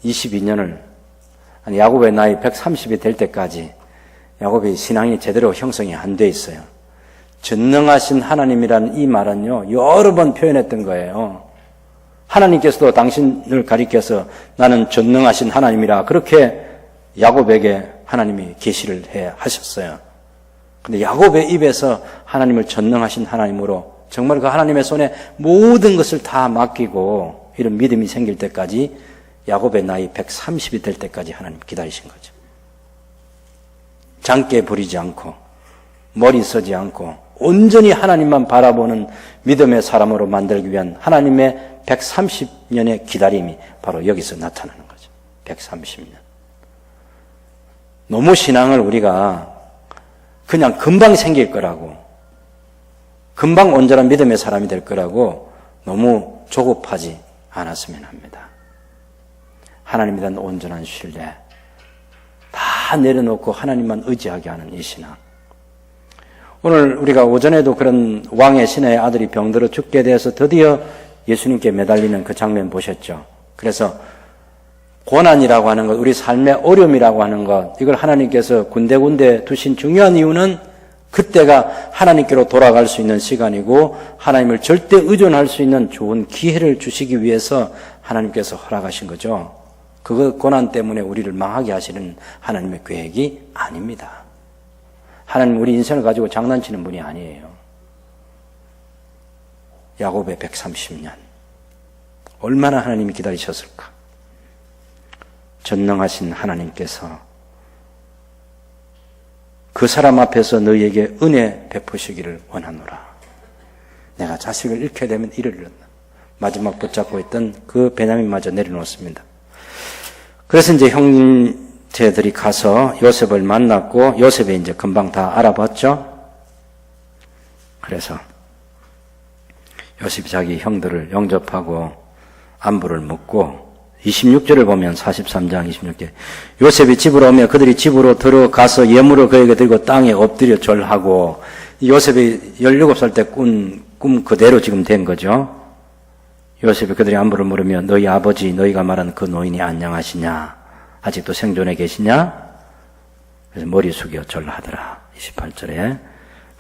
22년을 야곱의 나이 130이 될 때까지 야곱의 신앙이 제대로 형성이 안 돼 있어요. 전능하신 하나님이라는 이 말은요, 여러 번 표현했던 거예요. 하나님께서도 당신을 가리켜서 나는 전능하신 하나님이라 그렇게 야곱에게 하나님이 계시를 해 하셨어요. 근데 야곱의 입에서 하나님을 전능하신 하나님으로 정말 그 하나님의 손에 모든 것을 다 맡기고 이런 믿음이 생길 때까지 야곱의 나이 130이 될 때까지 하나님 기다리신 거죠. 장깨 부리지 않고 머리 쓰지 않고 온전히 하나님만 바라보는 믿음의 사람으로 만들기 위한 하나님의 130년의 기다림이 바로 여기서 나타나는 거죠. 130년. 너무 신앙을 우리가 그냥 금방 생길 거라고, 금방 온전한 믿음의 사람이 될 거라고 너무 조급하지 않았으면 합니다. 하나님에 대한 온전한 신뢰, 다 내려놓고 하나님만 의지하게 하는 이 신앙. 오늘 우리가 오전에도 그런 왕의 신하의 아들이 병들어 죽게 되어서 드디어 예수님께 매달리는 그 장면 보셨죠? 그래서 고난이라고 하는 것, 우리 삶의 어려움이라고 하는 것, 이걸 하나님께서 군데군데 두신 중요한 이유는 그때가 하나님께로 돌아갈 수 있는 시간이고 하나님을 절대 의존할 수 있는 좋은 기회를 주시기 위해서 하나님께서 허락하신 거죠. 그 고난 때문에 우리를 망하게 하시는 하나님의 계획이 아닙니다. 하나님 우리 인생을 가지고 장난치는 분이 아니에요. 야곱의 130년. 얼마나 하나님이 기다리셨을까? 전능하신 하나님께서 그 사람 앞에서 너희에게 은혜 베푸시기를 원하노라. 내가 자식을 잃게 되면 이르리로다. 마지막 붙잡고 있던 그 베냐민마저 내려놓습니다. 그래서 이제 형제들이 가서 요셉을 만났고 요셉이 이제 금방 다 알아봤죠. 그래서 요셉이 자기 형들을 영접하고 안부를 묻고 26절을 보면 43장 26절 요셉이 집으로 오며 그들이 집으로 들어가서 예물을 그에게 들고 땅에 엎드려 절하고 요셉이 17살 때 꿈 그대로 지금 된 거죠. 요셉이 그들이 안부를 물으며 너희 아버지 너희가 말한 그 노인이 안녕하시냐? 아직도 생존해 계시냐? 그래서 머리 숙여 절하더라. 28절에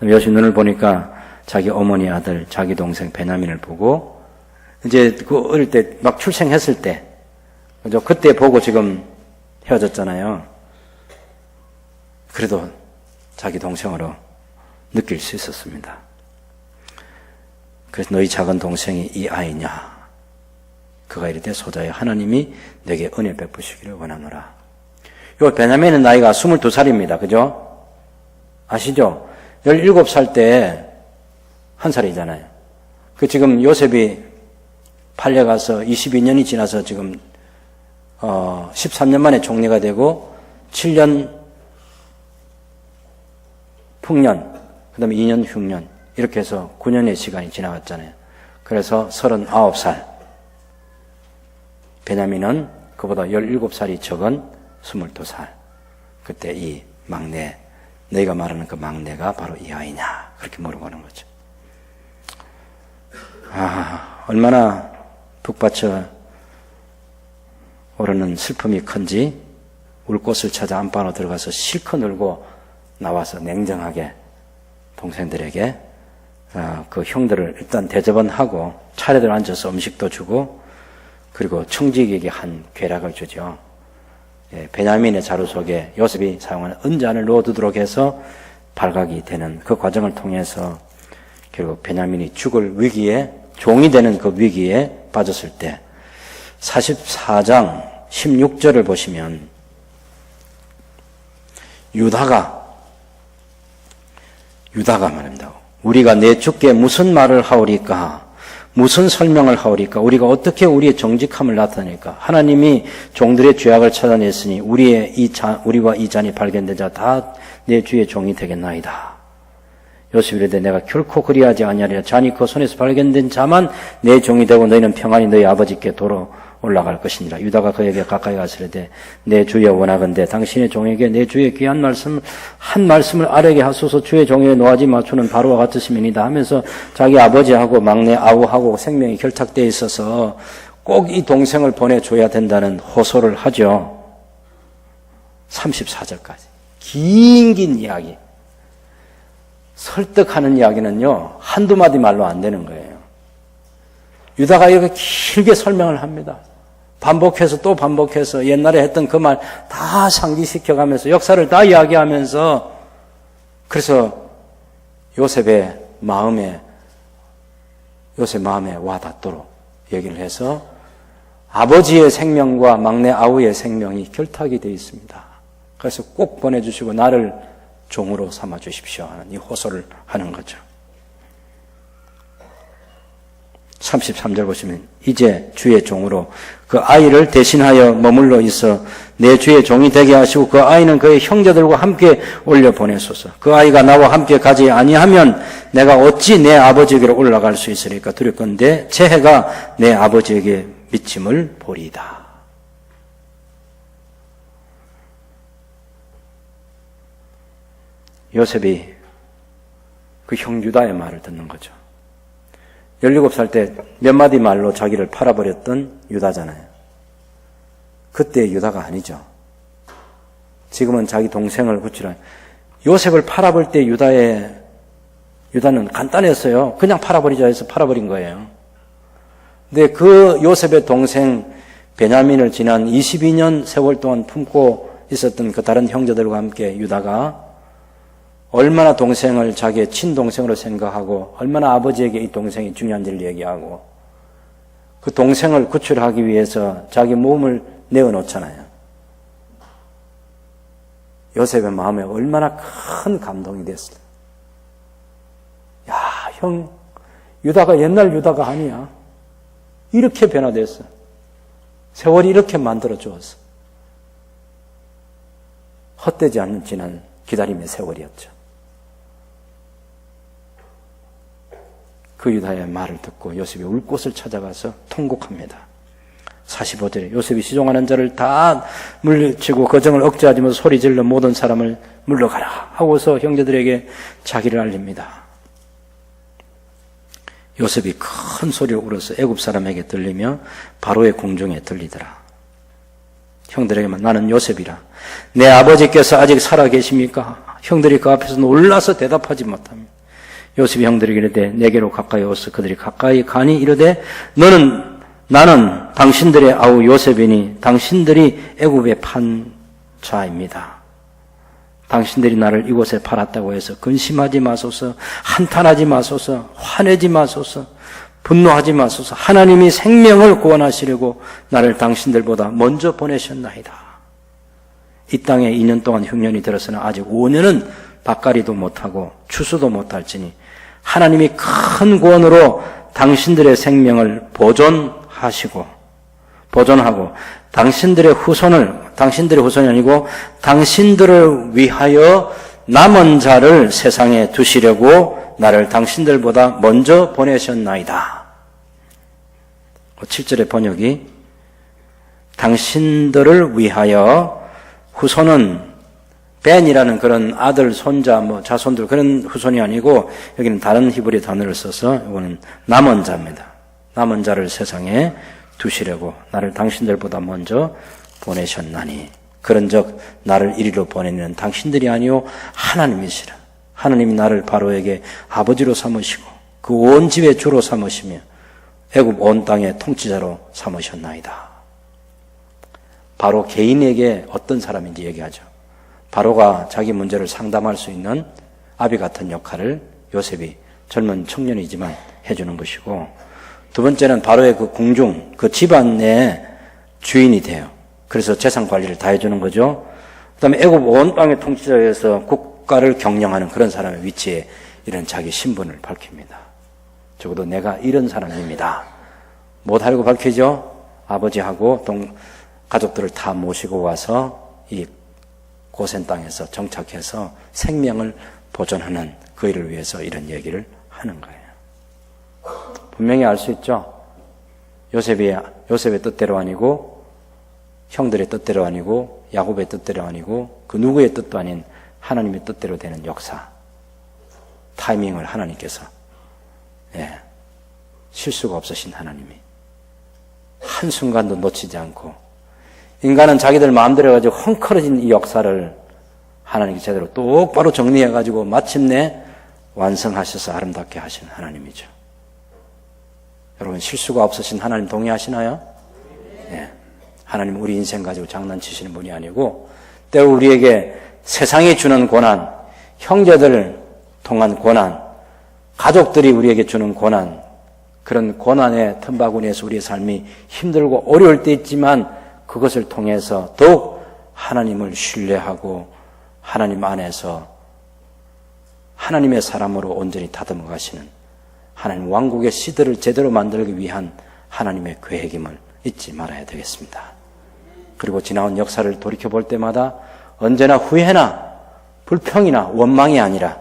요셉 눈을 보니까 자기 어머니 아들 자기 동생 베냐민을 보고 이제 그 어릴 때 막 출생했을 때 그죠? 그때 보고 지금 헤어졌잖아요. 그래도 자기 동생으로 느낄 수 있었습니다. 그래서 너희 작은 동생이 이 아이냐? 그가 이르되 소자여 하나님이 내게 은혜 베푸시기를 원하노라. 요 베냐민의 나이가 22살입니다. 그죠? 아시죠? 17살 때 1살이잖아요. 그 지금 요셉이 팔려가서 22년이 지나서 지금 13년 만에 총리가 되고 7년 풍년, 그 다음에 2년 흉년 이렇게 해서 9년의 시간이 지나갔잖아요. 그래서 39살. 베냐민은 그보다 17살이 적은 22살. 그때 이 막내, 너희가 말하는 그 막내가 바로 이 아이냐? 그렇게 물어보는 거죠. 얼마나 북받쳐 오르는 슬픔이 큰지 울 곳을 찾아 안방으로 들어가서 실컷 울고 나와서 냉정하게 동생들에게 그 형들을 일단 대접은 하고 차례대로 앉아서 음식도 주고 그리고 청지기에게 한 궤락을 주죠. 베냐민의 자루 속에 요셉이 사용하는 은잔을 넣어두도록 해서 발각이 되는 그 과정을 통해서 결국 베냐민이 죽을 위기에 종이 되는 그 위기에 빠졌을 때 44장 16절을 보시면 유다가 말합니다. 우리가 내 주께 무슨 말을 하오리까? 무슨 설명을 하오리까? 우리가 어떻게 우리의 정직함을 나타낼까? 하나님이 종들의 죄악을 찾아냈으니 우리와 이 잔이 발견되자 다 내 주의 종이 되겠나이다. 요셉이 이르되 내가 결코 그리하지 아니하리라. 잔이 그 손에서 발견된 자만 내 종이 되고 너희는 평안히 너희 아버지께 도로 올라갈 것이니라. 유다가 그에게 가까이 가서 이르되 내 주여 원하건대 당신의 종에게 내 주의 귀한 말씀 한 말씀을 아뢰게 하소서. 주의 종에게 노하지 마초는 바로와 같으시면이다 하면서 자기 아버지하고 막내 아우하고 생명이 결탁되어 있어서 꼭 이 동생을 보내줘야 된다는 호소를 하죠. 34절까지 긴 이야기, 설득하는 이야기는요 한두 마디 말로 안 되는 거예요. 유다가 이렇게 길게 설명을 합니다. 반복해서 또 반복해서 옛날에 했던 그 말 다 상기시켜가면서 역사를 다 이야기하면서 그래서 요셉의 마음에 와닿도록 얘기를 해서 아버지의 생명과 막내 아우의 생명이 결탁이 되어 있습니다. 그래서 꼭 보내주시고 나를 종으로 삼아주십시오 하는 이 호소를 하는 거죠. 33절 보시면 이제 주의 종으로 그 아이를 대신하여 머물러 있어 내 주의 종이 되게 하시고 그 아이는 그의 형제들과 함께 올려 보내소서. 그 아이가 나와 함께 가지 아니하면 내가 어찌 내 아버지에게로 올라갈 수 있으리까? 두렵건대 제 해가 내 아버지에게 미침을 보리이다. 요셉이 그 형 유다의 말을 듣는 거죠. 17살 때 몇 마디 말로 자기를 팔아버렸던 유다잖아요. 그때 유다가 아니죠. 지금은 자기 동생을 구출한 요셉을 팔아볼 때 유다는 간단했어요. 그냥 팔아버리자 해서 팔아버린 거예요. 근데 그 요셉의 동생 베냐민을 지난 22년 세월 동안 품고 있었던 그 다른 형제들과 함께 유다가 얼마나 동생을 자기의 친동생으로 생각하고 얼마나 아버지에게 이 동생이 중요한지를 얘기하고 그 동생을 구출하기 위해서 자기 몸을 내어놓잖아요. 요셉의 마음에 얼마나 큰 감동이 됐어요. 야, 형, 유다가 옛날 유다가 아니야. 이렇게 변화됐어. 세월이 이렇게 만들어 주었어. 헛되지 않는 지난 기다림의 세월이었죠. 그 유다의 말을 듣고 요셉이 울 곳을 찾아가서 통곡합니다. 45절에 요셉이 시종하는 자를 다 물리치고 거정을 억제하면서 소리질러 모든 사람을 물러가라 하고서 형제들에게 자기를 알립니다. 요셉이 큰 소리로 울어서 애굽 사람에게 들리며 바로의 궁중에 들리더라. 형들에게만 나는 요셉이라. 내 아버지께서 아직 살아 계십니까? 형들이 그 앞에서 놀라서 대답하지 못합니다. 요셉이 형들에게 이르되 내게로 가까이 오소. 그들이 가까이 가니 이르되 나는 당신들의 아우 요셉이니 당신들이 애굽에 판 자입니다. 당신들이 나를 이곳에 팔았다고 해서 근심하지 마소서, 한탄하지 마소서, 화내지 마소서, 분노하지 마소서. 하나님이 생명을 구원하시려고 나를 당신들보다 먼저 보내셨나이다. 이 땅에 2년 동안 흉년이 들어서는 아직 5년은 밭갈이도 못하고 추수도 못할지니 하나님이 큰 구원으로 당신들의 생명을 보존하고 당신들의 후손이 아니고 당신들을 위하여 남은 자를 세상에 두시려고 나를 당신들보다 먼저 보내셨나이다. 7절의 번역이 당신들을 위하여 후손은 벤이라는 그런 아들, 손자, 자손들 그런 후손이 아니고 여기는 다른 히브리 단어를 써서 이거는 남은 자입니다. 남은 자를 세상에 두시려고 나를 당신들보다 먼저 보내셨나니 그런즉 나를 이리로 보내는 당신들이 아니요 하나님이시라. 하나님이 나를 바로에게 아버지로 삼으시고 그 온 집의 주로 삼으시며 애굽 온 땅의 통치자로 삼으셨나이다. 바로 개인에게 어떤 사람인지 얘기하죠. 바로가 자기 문제를 상담할 수 있는 아비 같은 역할을 요셉이 젊은 청년이지만 해주는 것이고, 두 번째는 바로의 그 궁중, 그 집안의 주인이 돼요. 그래서 재산 관리를 다 해주는 거죠. 그 다음에 애굽 온 땅의 통치자에서 국가를 경영하는 그런 사람의 위치에 이런 자기 신분을 밝힙니다. 적어도 내가 이런 사람입니다. 못 하려고 밝히죠? 아버지하고 가족들을 다 모시고 와서 이 고센 땅에서 정착해서 생명을 보존하는 그 일을 위해서 이런 얘기를 하는 거예요. 분명히 알 수 있죠? 요셉의 뜻대로 아니고 형들의 뜻대로 아니고 야곱의 뜻대로 아니고 그 누구의 뜻도 아닌 하나님의 뜻대로 되는 역사. 타이밍을 하나님께서 실수가 없으신 하나님이 한순간도 놓치지 않고 인간은 자기들 마음대로 해가지고 헝클어진 이 역사를 하나님이 제대로 똑바로 정리해가지고 마침내 완성하셔서 아름답게 하신 하나님이죠. 여러분 실수가 없으신 하나님 동의하시나요? 네. 하나님 우리 인생 가지고 장난치시는 분이 아니고 때로 우리에게 세상이 주는 고난, 형제들 통한 고난, 가족들이 우리에게 주는 고난, 그런 고난의 틈바구니에서 우리의 삶이 힘들고 어려울 때 있지만 그것을 통해서 더욱 하나님을 신뢰하고 하나님 안에서 하나님의 사람으로 온전히 다듬어 가시는 하나님 왕국의 씨들을 제대로 만들기 위한 하나님의 계획임을 잊지 말아야 되겠습니다. 그리고 지나온 역사를 돌이켜볼 때마다 언제나 후회나 불평이나 원망이 아니라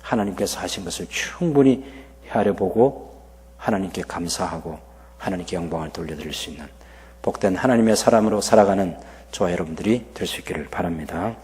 하나님께서 하신 것을 충분히 헤아려보고 하나님께 감사하고 하나님께 영광을 돌려드릴 수 있는 복된 하나님의 사람으로 살아가는 저와 여러분들이 될 수 있기를 바랍니다.